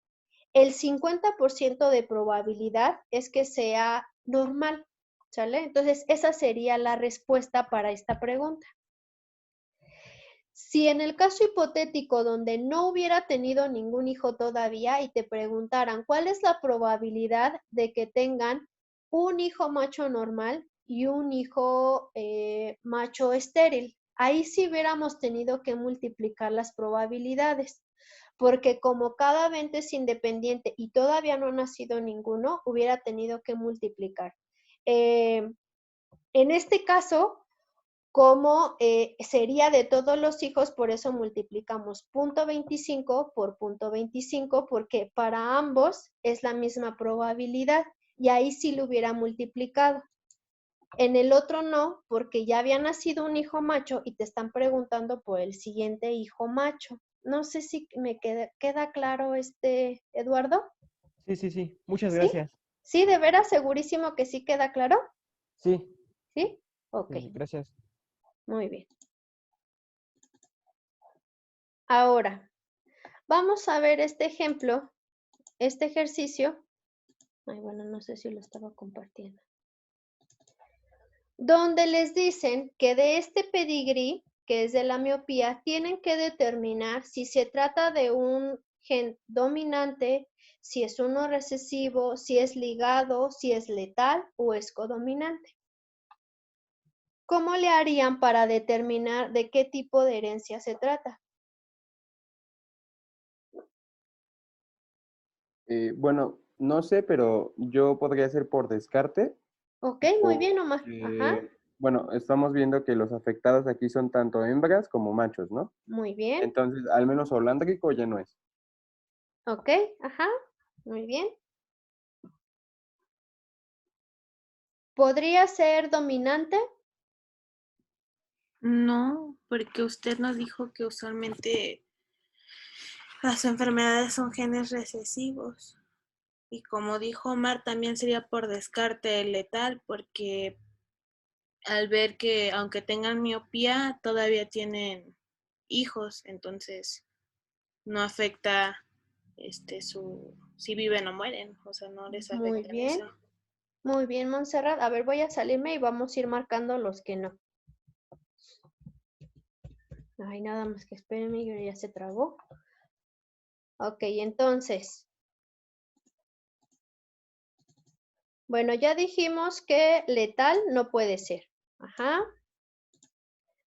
el 50% de probabilidad es que sea normal, ¿sale? Entonces, esa sería la respuesta para esta pregunta. Si en el caso hipotético donde no hubiera tenido ningún hijo todavía y te preguntaran cuál es la probabilidad de que tengan un hijo macho normal y un hijo macho estéril, ahí sí hubiéramos tenido que multiplicar las probabilidades, porque como cada evento es independiente y todavía no ha nacido ninguno, hubiera tenido que multiplicar. En este caso, como sería de todos los hijos, por eso multiplicamos 0.25 por 0.25, porque para ambos es la misma probabilidad, y ahí sí lo hubiera multiplicado. En el otro no, porque ya había nacido un hijo macho y te están preguntando por el siguiente hijo macho. No sé si me queda claro, Eduardo. Sí. Muchas ¿Sí? gracias. ¿Sí, de veras, segurísimo que sí queda claro? Sí, ¿Sí? Ok, gracias. muy bien. Ahora, vamos a ver este ejemplo, este ejercicio. Ay, bueno, no sé si lo estaba compartiendo. Donde les dicen que de este pedigrí, que es de la miopía, tienen que determinar si se trata de un gen dominante, si es uno recesivo, si es ligado, si es letal o es codominante. ¿Cómo le harían para determinar de qué tipo de herencia se trata? bueno, no sé, pero yo podría hacer por descarte. Ok, muy bien, Omar. Ajá, Bueno, estamos viendo que los afectados aquí son tanto hembras como machos, ¿no? muy bien. Entonces, al menos holándrico ya no es. Ok, ajá, muy bien. ¿Podría ser dominante? No, porque usted nos dijo que usualmente las enfermedades son genes recesivos. Y como dijo Omar, también sería por descarte letal, porque al ver que aunque tengan miopía, todavía tienen hijos, entonces no afecta si viven o mueren, o sea, no les Muy afecta bien. eso. Muy bien, Montserrat. A ver, voy a salirme y vamos a ir marcando los que no. Ay, nada más que espérenme, ya se trabó. Ok, entonces. Bueno, ya dijimos que letal no puede ser. Ajá.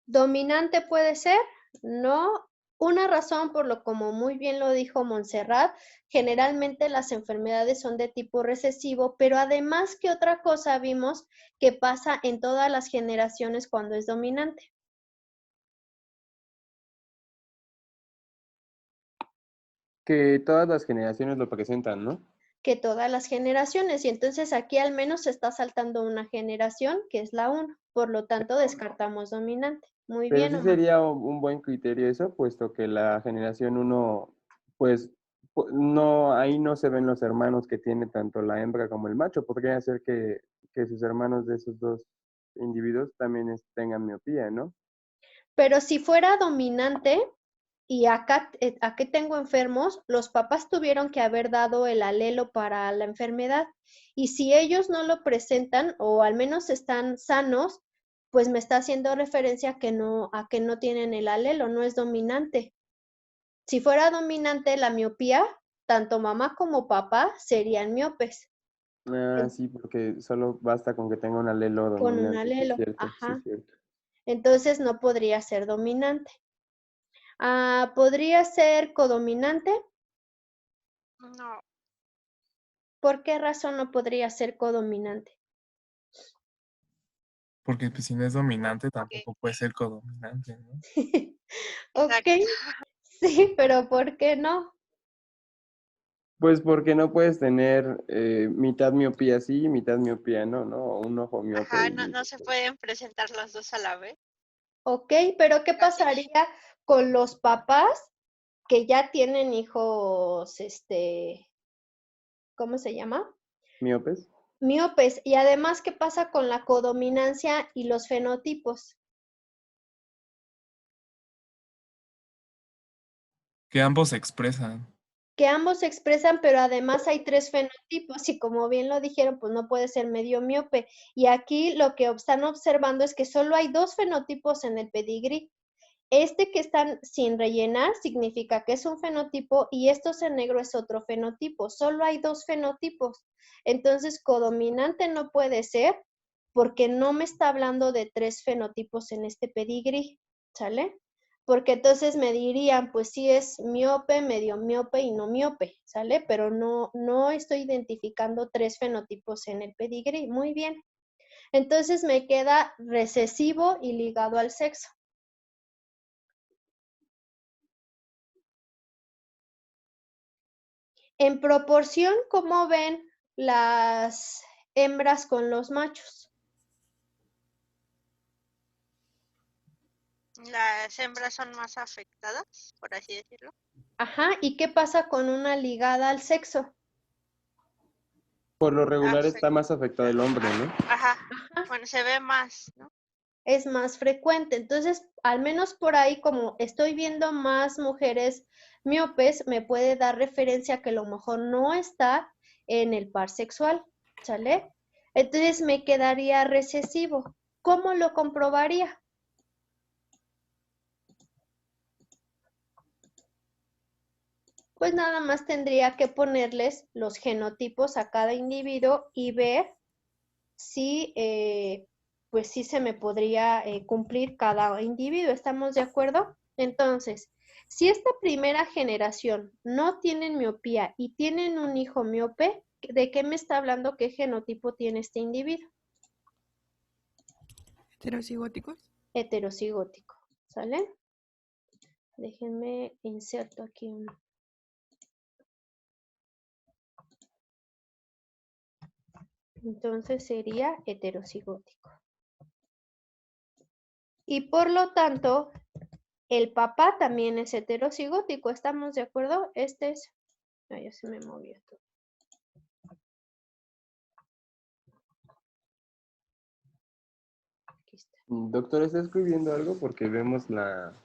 ¿Dominante puede ser? No. Una razón por lo como muy bien lo dijo Montserrat, generalmente las enfermedades son de tipo recesivo, pero además que otra cosa vimos que pasa en todas las generaciones cuando es dominante. Que todas las generaciones lo presentan, ¿no? Que todas las generaciones. Y entonces aquí al menos se está saltando una generación, que es la 1. Por lo tanto, descartamos dominante. Muy Pero bien, sí Omar. sería un buen criterio eso, puesto que la generación 1, pues, no, ahí no se ven los hermanos que tiene tanto la hembra como el macho. Podría ser que sus hermanos de esos dos individuos también tengan miopía, ¿no? Pero si fuera dominante, y acá aquí tengo enfermos, los papás tuvieron que haber dado el alelo para la enfermedad. Y si ellos no lo presentan, o al menos están sanos, pues me está haciendo referencia a que no tienen el alelo, no es dominante. Si fuera dominante la miopía, tanto mamá como papá serían miopes. Ah, sí, porque solo basta con que tenga un alelo Con un dominante, sí es alelo, cierto, sí ajá. es cierto. Entonces no podría ser dominante. ¿Podría ser codominante? No, ¿Por qué razón no podría ser codominante? Porque pues, si no es dominante, tampoco puede ser codominante, ¿no? Ok, exacto. sí, pero ¿por qué no? Pues porque no puedes tener mitad miopía sí y mitad miopía no, ¿no? O un ojo miope Ajá, y... no se pueden presentar los dos a la vez. Ok, pero ¿qué Casi. pasaría con los papás que ya tienen hijos, ¿cómo se llama? ¿Miopes? Miopes. Y además, ¿qué pasa con la codominancia y los fenotipos? Que ambos se expresan. Que ambos se expresan, pero además hay 3 fenotipos y como bien lo dijeron, pues no puede ser medio miope. Y aquí lo que están observando es que solo hay 2 fenotipos en el pedigrí. Este que están sin rellenar significa que es un fenotipo y estos en negro es otro fenotipo. Solo hay 2 fenotipos. Entonces, codominante no puede ser porque no me está hablando de 3 fenotipos en este pedigrí, ¿sale? Porque entonces me dirían, pues sí es miope, medio miope y no miope, ¿sale? Pero no estoy identificando 3 fenotipos en el pedigrí. Muy bien. Entonces me queda recesivo y ligado al sexo. En proporción, ¿cómo ven las hembras con los machos? Las hembras son más afectadas, por así decirlo. Ajá, ¿y qué pasa con una ligada al sexo? Por lo regular está Afecta. más afectado el hombre, ¿no? Ajá. Ajá, Bueno, se ve más, ¿no? es más frecuente. Entonces, al menos por ahí, como estoy viendo más mujeres miopes, me puede dar referencia a que a lo mejor no está en el par sexual, ¿sale? Entonces me quedaría recesivo. ¿Cómo lo comprobaría? Pues nada más tendría que ponerles los genotipos a cada individuo y ver si, pues sí se me podría cumplir cada individuo. ¿Estamos de acuerdo? Entonces, si esta primera generación no tienen miopía y tienen un hijo miope, ¿de qué me está hablando? ¿Qué genotipo tiene este individuo? ¿Heterocigóticos? Heterocigótico, ¿sale? Déjenme inserto aquí un... Entonces sería heterocigótico. Y por lo tanto, el papá también es heterocigótico. ¿Estamos de acuerdo? Este es... Ay, ya se me movió todo. Aquí está. Doctor, ¿está escribiendo algo? Porque vemos la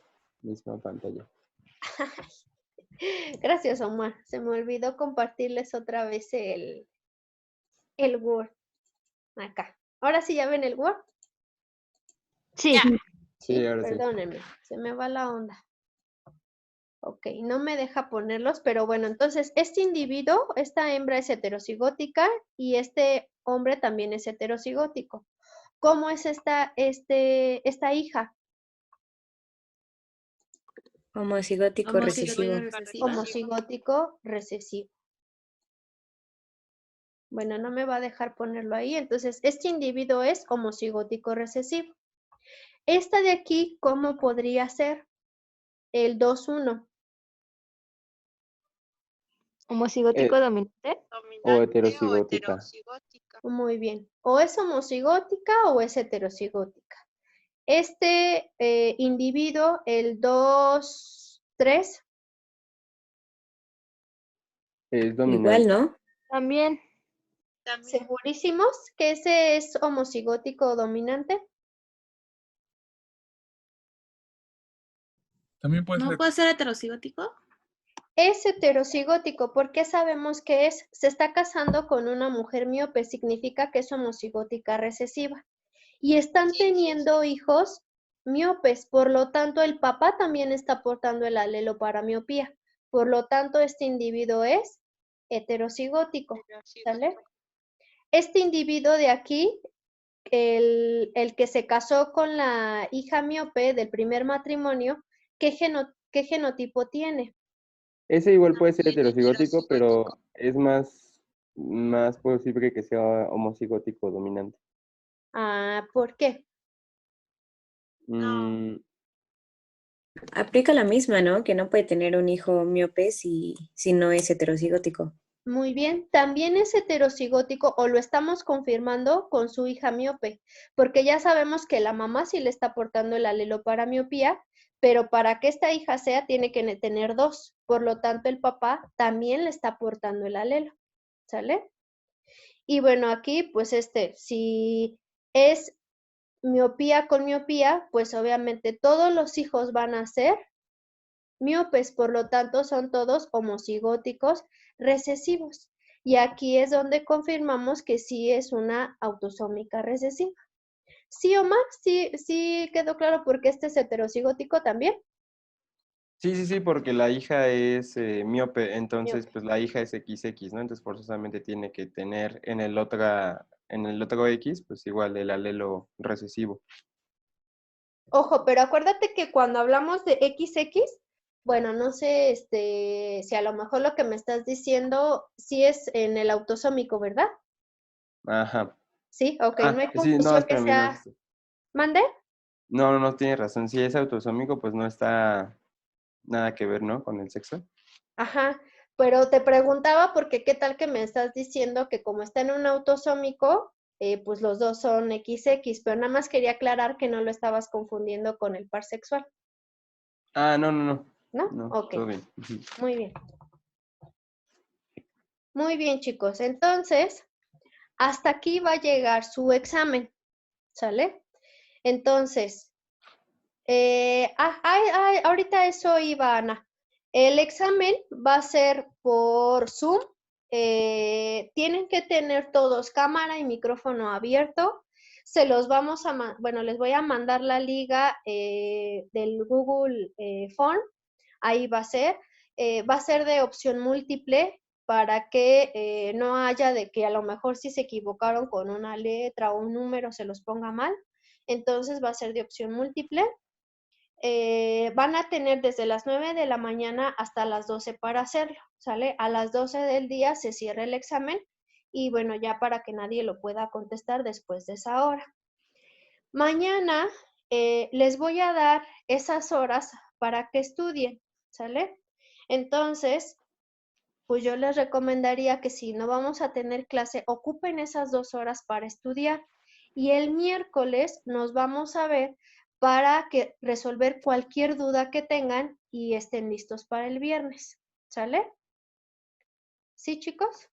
misma pantalla. Gracias, Omar. Se me olvidó compartirles otra vez el Word. Acá. ¿Ahora sí ya ven el Word? Sí. Ya. Sí, ahora sí. Perdónenme, se me va la onda. Ok, no me deja ponerlos, pero bueno, entonces este individuo, esta hembra es heterocigótica y este hombre también es heterocigótico. ¿Cómo es esta hija? Homocigótico recesivo. Homocigótico recesivo. Bueno, no me va a dejar ponerlo ahí. Entonces, este individuo es homocigótico recesivo. Esta de aquí, ¿cómo podría ser? El 2-1. ¿Homocigótico dominante? O heterocigótica. Muy bien. O es homocigótica o es heterocigótica. Este individuo, el 2, 3, Es Igual, dominante. ¿no? también. ¿Segurísimos que ese es homocigótico dominante? También puede ¿No ser. puede ser heterocigótico? Es heterocigótico. ¿Por qué sabemos que es? Se está casando con una mujer miope, significa que es homocigótica recesiva. Y están teniendo hijos miopes, por lo tanto el papá también está aportando el alelo para miopía. Por lo tanto, este individuo es heterocigótico, ¿sale? Este individuo de aquí, el que se casó con la hija miope del primer matrimonio, ¿qué genotipo tiene? Ese igual puede ser heterocigótico, pero es más posible que sea homocigótico dominante. Ah, ¿por qué? Aplica la misma, ¿no? Que no puede tener un hijo miope si no es heterocigótico. Muy bien, también es heterocigótico o lo estamos confirmando con su hija miope, porque ya sabemos que la mamá sí le está aportando el alelo para miopía, pero para que esta hija sea tiene que tener 2, por lo tanto el papá también le está aportando el alelo, ¿sale? Y bueno, aquí pues si es miopía con miopía, pues obviamente todos los hijos van a ser miopes, por lo tanto son todos homocigóticos recesivos. Y aquí es donde confirmamos que sí es una autosómica recesiva. ¿Sí, Omar? ¿Sí quedó claro por qué este es heterocigótico también? Sí, porque la hija es miope, entonces Miope. pues la hija es XX, ¿no? Entonces forzosamente tiene que tener en el otro X, pues igual el alelo recesivo. Ojo, pero acuérdate que cuando hablamos de XX, bueno, no sé si a lo mejor lo que me estás diciendo sí es en el autosómico, ¿verdad? Ajá. Sí, ok, no hay Sí, confusión no, que espérame, no. sea... ¿Mande? No, tienes razón. Si es autosómico, pues no está nada que ver, ¿no? Con el sexo. Ajá, pero te preguntaba porque qué tal que me estás diciendo que como está en un autosómico, pues los dos son XX, pero nada más quería aclarar que no lo estabas confundiendo con el par sexual. Ah, no. ¿No? No, Ok, todo bien. muy bien. Muy bien, chicos. Entonces, hasta aquí va a llegar su examen, ¿sale? Entonces, ahorita eso iba, Ana. El examen va a ser por Zoom. Tienen que tener todos cámara y micrófono abierto. Se los vamos a, bueno, les voy a mandar la liga del Google Form. Ahí va a ser de opción múltiple para que no haya de que a lo mejor si se equivocaron con una letra o un número se los ponga mal. Entonces va a ser de opción múltiple. Van a tener desde las 9 de la mañana hasta las 12 para hacerlo, ¿sale? A las 12 del día se cierra el examen y bueno, ya para que nadie lo pueda contestar después de esa hora. Mañana les voy a dar esas horas para que estudien, ¿sale? Entonces, pues yo les recomendaría que si no vamos a tener clase, ocupen esas 2 horas para estudiar y el miércoles nos vamos a ver para resolver cualquier duda que tengan y estén listos para el viernes, ¿sale? ¿Sí, chicos?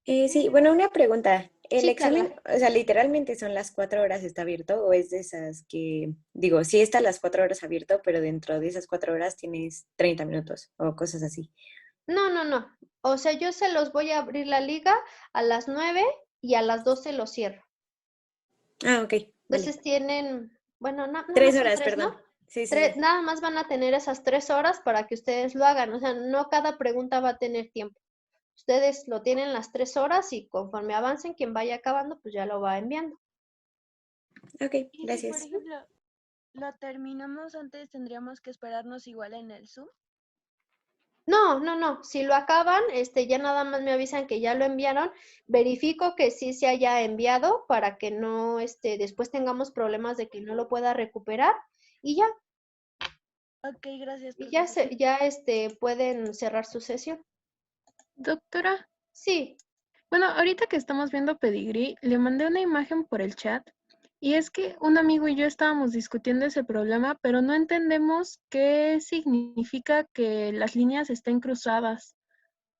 Sí, bueno, una pregunta. ¿El Sí, examen, Carla. o sea, literalmente son las 4 horas está abierto o es de esas que, digo, sí está las 4 horas abierto, pero dentro de esas 4 horas tienes 30 minutos o cosas así? No. O sea, yo se los voy a abrir la liga a las 9 y a las 12 lo cierro. Ah, ok, vale. Entonces tienen, bueno, nada 3 más son horas, 3, ¿no? perdón. Sí. Nada más van a tener esas 3 horas para que ustedes lo hagan. O sea, no cada pregunta va a tener tiempo. Ustedes lo tienen las 3 horas y conforme avancen, quien vaya acabando, pues ya lo va enviando. Ok, Y si, por gracias. ejemplo, lo terminamos antes, ¿tendríamos que esperarnos igual en el Zoom? No. Si lo acaban, ya nada más me avisan que ya lo enviaron. Verifico que sí se haya enviado para que no, después tengamos problemas de que no lo pueda recuperar y ya. Ok, gracias. Y ya profesora. ya pueden cerrar su sesión. Doctora, Sí, bueno, ahorita que estamos viendo Pedigrí, le mandé una imagen por el chat y es que un amigo y yo estábamos discutiendo ese problema, pero no entendemos qué significa que las líneas estén cruzadas.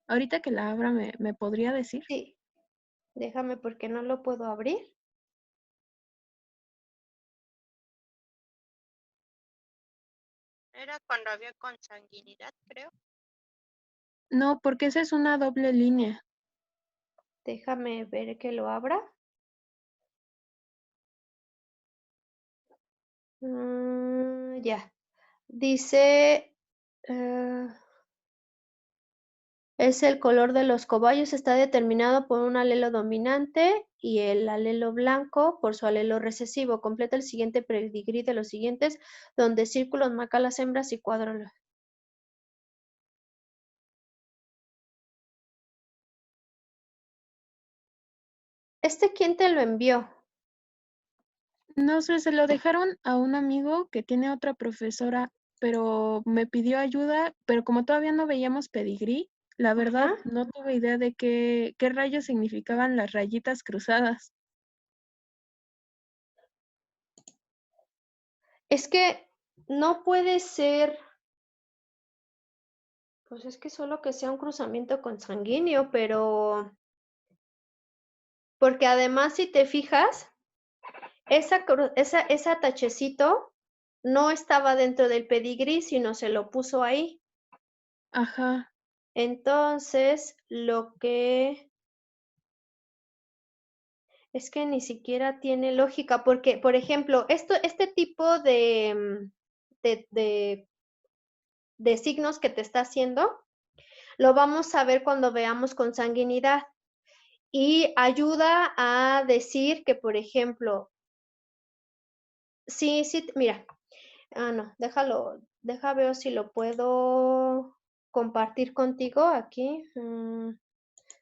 Ahorita que la abra, ¿me podría decir? sí. Déjame porque no lo puedo abrir. Era cuando había consanguinidad, creo. No, porque esa es una doble línea. Déjame ver que lo abra. Ya. Dice, es el color de los cobayos, está determinado por un alelo dominante y el alelo blanco por su alelo recesivo. Completa el siguiente pedigrí de los siguientes, donde círculos marcan las hembras y cuadros. ¿Quién te lo envió? No sé, se lo dejaron a un amigo que tiene otra profesora, pero me pidió ayuda, pero como todavía no veíamos pedigrí, la verdad Ajá. no tuve idea de qué rayos significaban las rayitas cruzadas. Es que no puede ser, pues es que solo que sea un cruzamiento consanguíneo, pero porque además si te fijas, ese tachecito no estaba dentro del pedigrí, sino se lo puso ahí. Ajá. Entonces, lo que es que ni siquiera tiene lógica, porque, por ejemplo, este tipo de signos que te está haciendo, lo vamos a ver cuando veamos consanguinidad. Y ayuda a decir que, por ejemplo, sí, mira, no, deja veo si lo puedo compartir contigo aquí.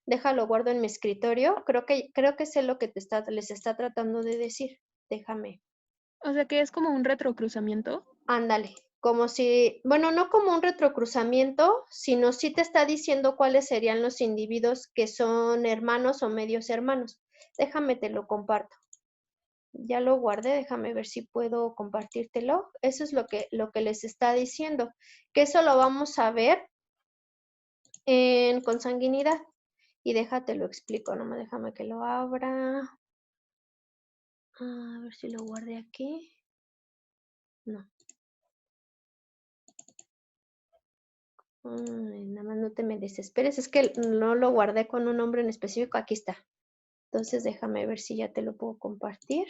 Déjalo, guardo en mi escritorio. Creo que sé lo que les está tratando de decir. Déjame. O sea que es como un retrocruzamiento. Ándale, como si, bueno, no como un retrocruzamiento, sino sí te está diciendo cuáles serían los individuos que son hermanos o medios hermanos. Déjame, te lo comparto. Ya lo guardé, déjame ver si puedo compartírtelo. Eso es lo que les está diciendo, que eso lo vamos a ver en consanguinidad. Y déjate lo explico, nomás déjame que lo abra. A ver si lo guardé aquí. No. Nada más no te me desesperes, es que no lo guardé con un nombre en específico. Aquí está. Entonces déjame ver si ya te lo puedo compartir.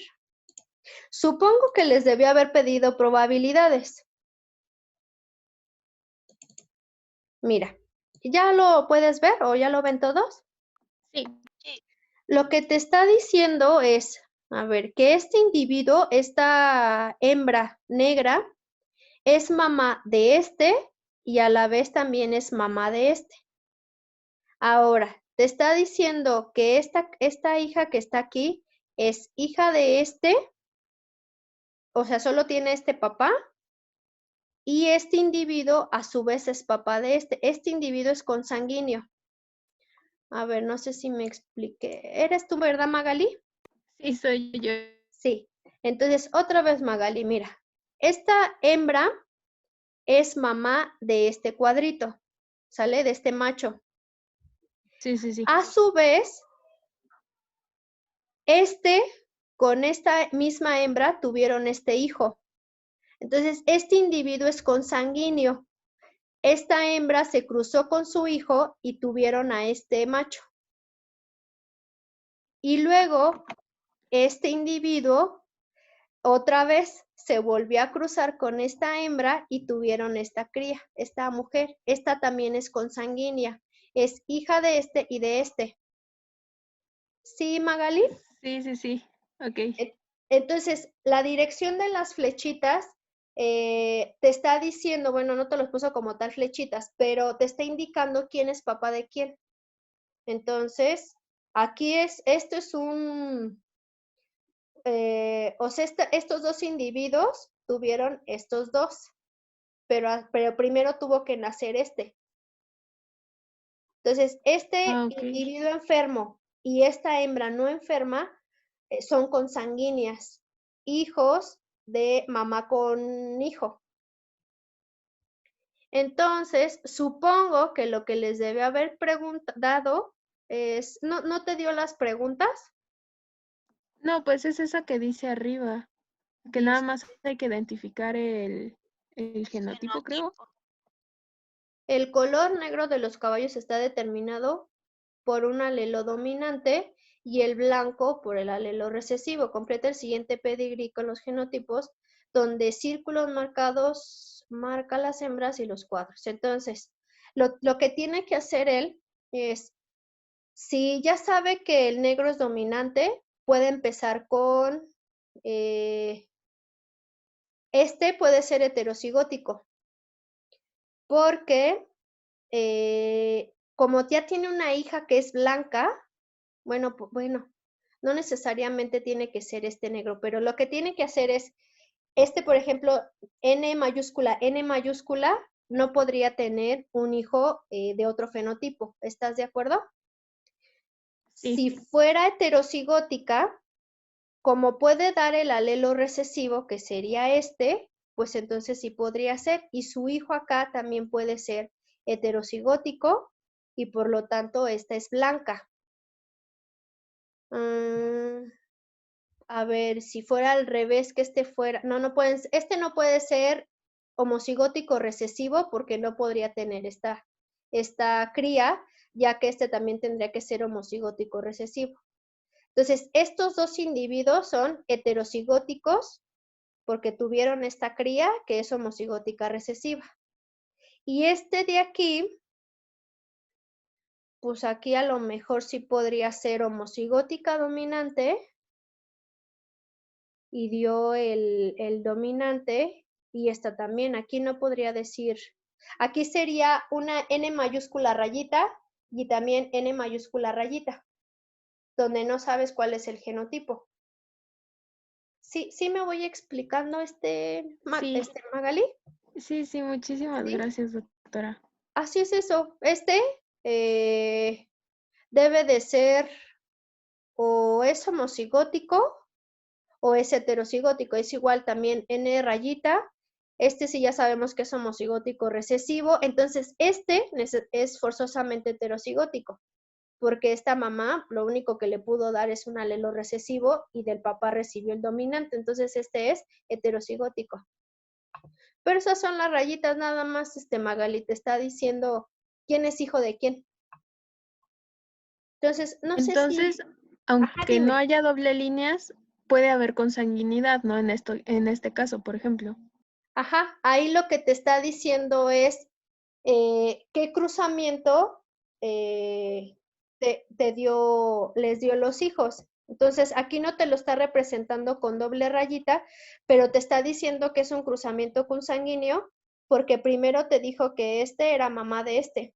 Supongo que les debió haber pedido probabilidades. Mira, ¿ya lo puedes ver o ya lo ven todos? Sí. Lo que te está diciendo es, a ver, que este individuo, esta hembra negra, es mamá de este y a la vez también es mamá de este. Ahora, te está diciendo que esta hija que está aquí es hija de este, o sea, solo tiene este papá, y este individuo a su vez es papá de este. Este individuo es consanguíneo. A ver, no sé si me expliqué. ¿Eres tú, verdad, Magali? Sí, soy yo. Sí. Entonces, otra vez, Magali, mira. Esta hembra es mamá de este cuadrito, ¿sale? De este macho. Sí, sí, sí. A su vez, con esta misma hembra tuvieron este hijo. Entonces, este individuo es consanguíneo. Esta hembra se cruzó con su hijo y tuvieron a este macho. Y luego, este individuo otra vez se volvió a cruzar con esta hembra y tuvieron esta cría, esta mujer. Esta también es consanguínea. Es hija de este y de este. ¿Sí, Magali? Sí, sí, sí. Ok. Entonces, la dirección de las flechitas te está diciendo, bueno, no te los puso como tal flechitas, pero te está indicando quién es papá de quién. Entonces, aquí esto es o sea, estos dos individuos tuvieron estos dos, pero primero tuvo que nacer este. Entonces, este Ah, ok. individuo enfermo y esta hembra no enferma son consanguíneas, hijos de mamá con hijo. Entonces, supongo que lo que les debe haber dado es, ¿no te dio las preguntas? No, pues es esa que dice arriba, que nada Dice, más hay que identificar el genotipo, creo. Fenotipo. el color negro de los caballos está determinado por un alelo dominante y el blanco por el alelo recesivo. Completa el siguiente pedigrí con los genotipos, donde círculos marcados marca las hembras y los cuadros. Entonces, lo que tiene que hacer él es, si ya sabe que el negro es dominante, puede empezar con, este puede ser heterocigótico, porque como ya tiene una hija que es blanca, bueno, no necesariamente tiene que ser este negro, pero lo que tiene que hacer es, por ejemplo, N mayúscula, no podría tener un hijo de otro fenotipo. ¿Estás de acuerdo? Sí. Si fuera heterocigótica, como puede dar el alelo recesivo, que sería pues entonces sí podría ser. Y su hijo acá también puede ser heterocigótico y por lo tanto esta es blanca. A ver, si fuera al revés, que fuera, no pueden, no puede ser homocigótico recesivo porque no podría tener esta cría, ya que también tendría que ser homocigótico recesivo. Entonces, estos dos individuos son heterocigóticos porque tuvieron esta cría que es homocigótica recesiva. Y de aquí, pues aquí a lo mejor sí podría ser homocigótica dominante y dio el dominante y esta también. Aquí no podría decir, aquí sería una N mayúscula rayita y también N mayúscula rayita, donde no sabes cuál es el genotipo. ¿Sí me voy explicando Sí. Magali? Sí, muchísimas ¿Sí? gracias, doctora. Así es eso. Debe de ser o es homocigótico o es heterocigótico. Es igual también N rayita. Sí ya sabemos que es homocigótico recesivo. Entonces, es forzosamente heterocigótico, porque esta mamá lo único que le pudo dar es un alelo recesivo y del papá recibió el dominante. Entonces, es heterocigótico. Pero esas son las rayitas nada más, Magali, te está diciendo quién es hijo de quién. Entonces, no sé si... aunque no haya doble líneas, puede haber consanguinidad, ¿no? En este caso, por ejemplo. Ajá, ahí lo que te está diciendo es qué cruzamiento les dio los hijos. Entonces, aquí no te lo está representando con doble rayita, pero te está diciendo que es un cruzamiento consanguíneo, porque primero te dijo que era mamá de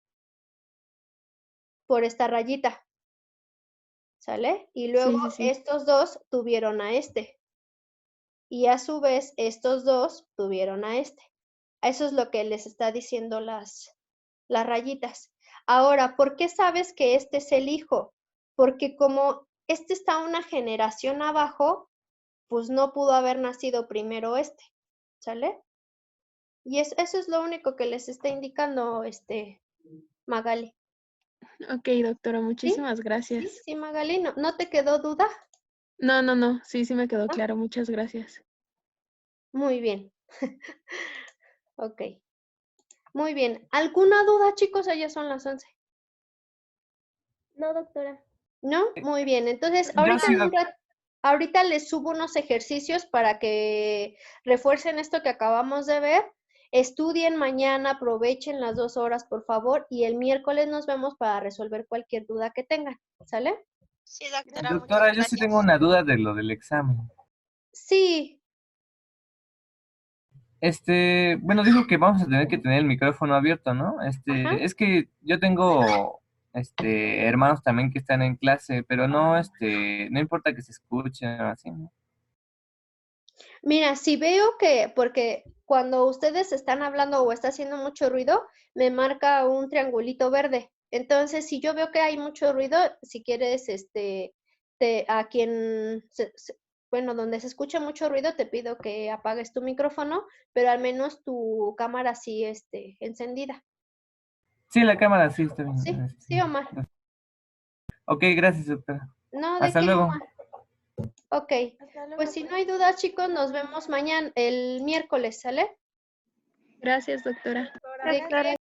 por esta rayita. ¿Sale? Y luego Sí. estos dos tuvieron a y a su vez estos dos tuvieron a Eso es lo que les está diciendo las rayitas. Ahora, ¿por qué sabes que es el hijo? Porque como está una generación abajo, pues no pudo haber nacido primero ¿sale? Y eso es lo único que les está indicando Magali. Ok, doctora, muchísimas gracias. Sí, Magali, ¿no te quedó duda? No, sí me quedó claro, muchas gracias. Muy bien. Ok. Muy bien. ¿Alguna duda, chicos? Ya son las 11. No, doctora. ¿No? Muy bien. Entonces, Yo sí, ahorita les subo unos ejercicios para que refuercen esto que acabamos de ver. Estudien mañana, aprovechen las 2 horas, por favor, y el miércoles nos vemos para resolver cualquier duda que tengan. ¿Sale? Sí, doctora, doctora, muchas yo sí gracias. tengo una duda de lo del examen. Sí. Bueno, dijo que vamos a tener que tener el micrófono abierto, ¿no? Ajá. Es que yo tengo, hermanos también que están en clase, pero no, no importa que se escuchen así, ¿no? Mira, si veo porque cuando ustedes están hablando o está haciendo mucho ruido, me marca un triangulito verde. Entonces, si yo veo que hay mucho ruido, si quieres, bueno, donde se escucha mucho ruido, te pido que apagues tu micrófono, pero al menos tu cámara sí esté encendida. Sí, la cámara sí está bien. Sí, sí, Omar. Ok, gracias, doctora. No, ¿de Hasta qué, luego. Omar? Ok, pues si no hay dudas, chicos, nos vemos mañana, el miércoles, ¿sale? Gracias, doctora. ¿De qué?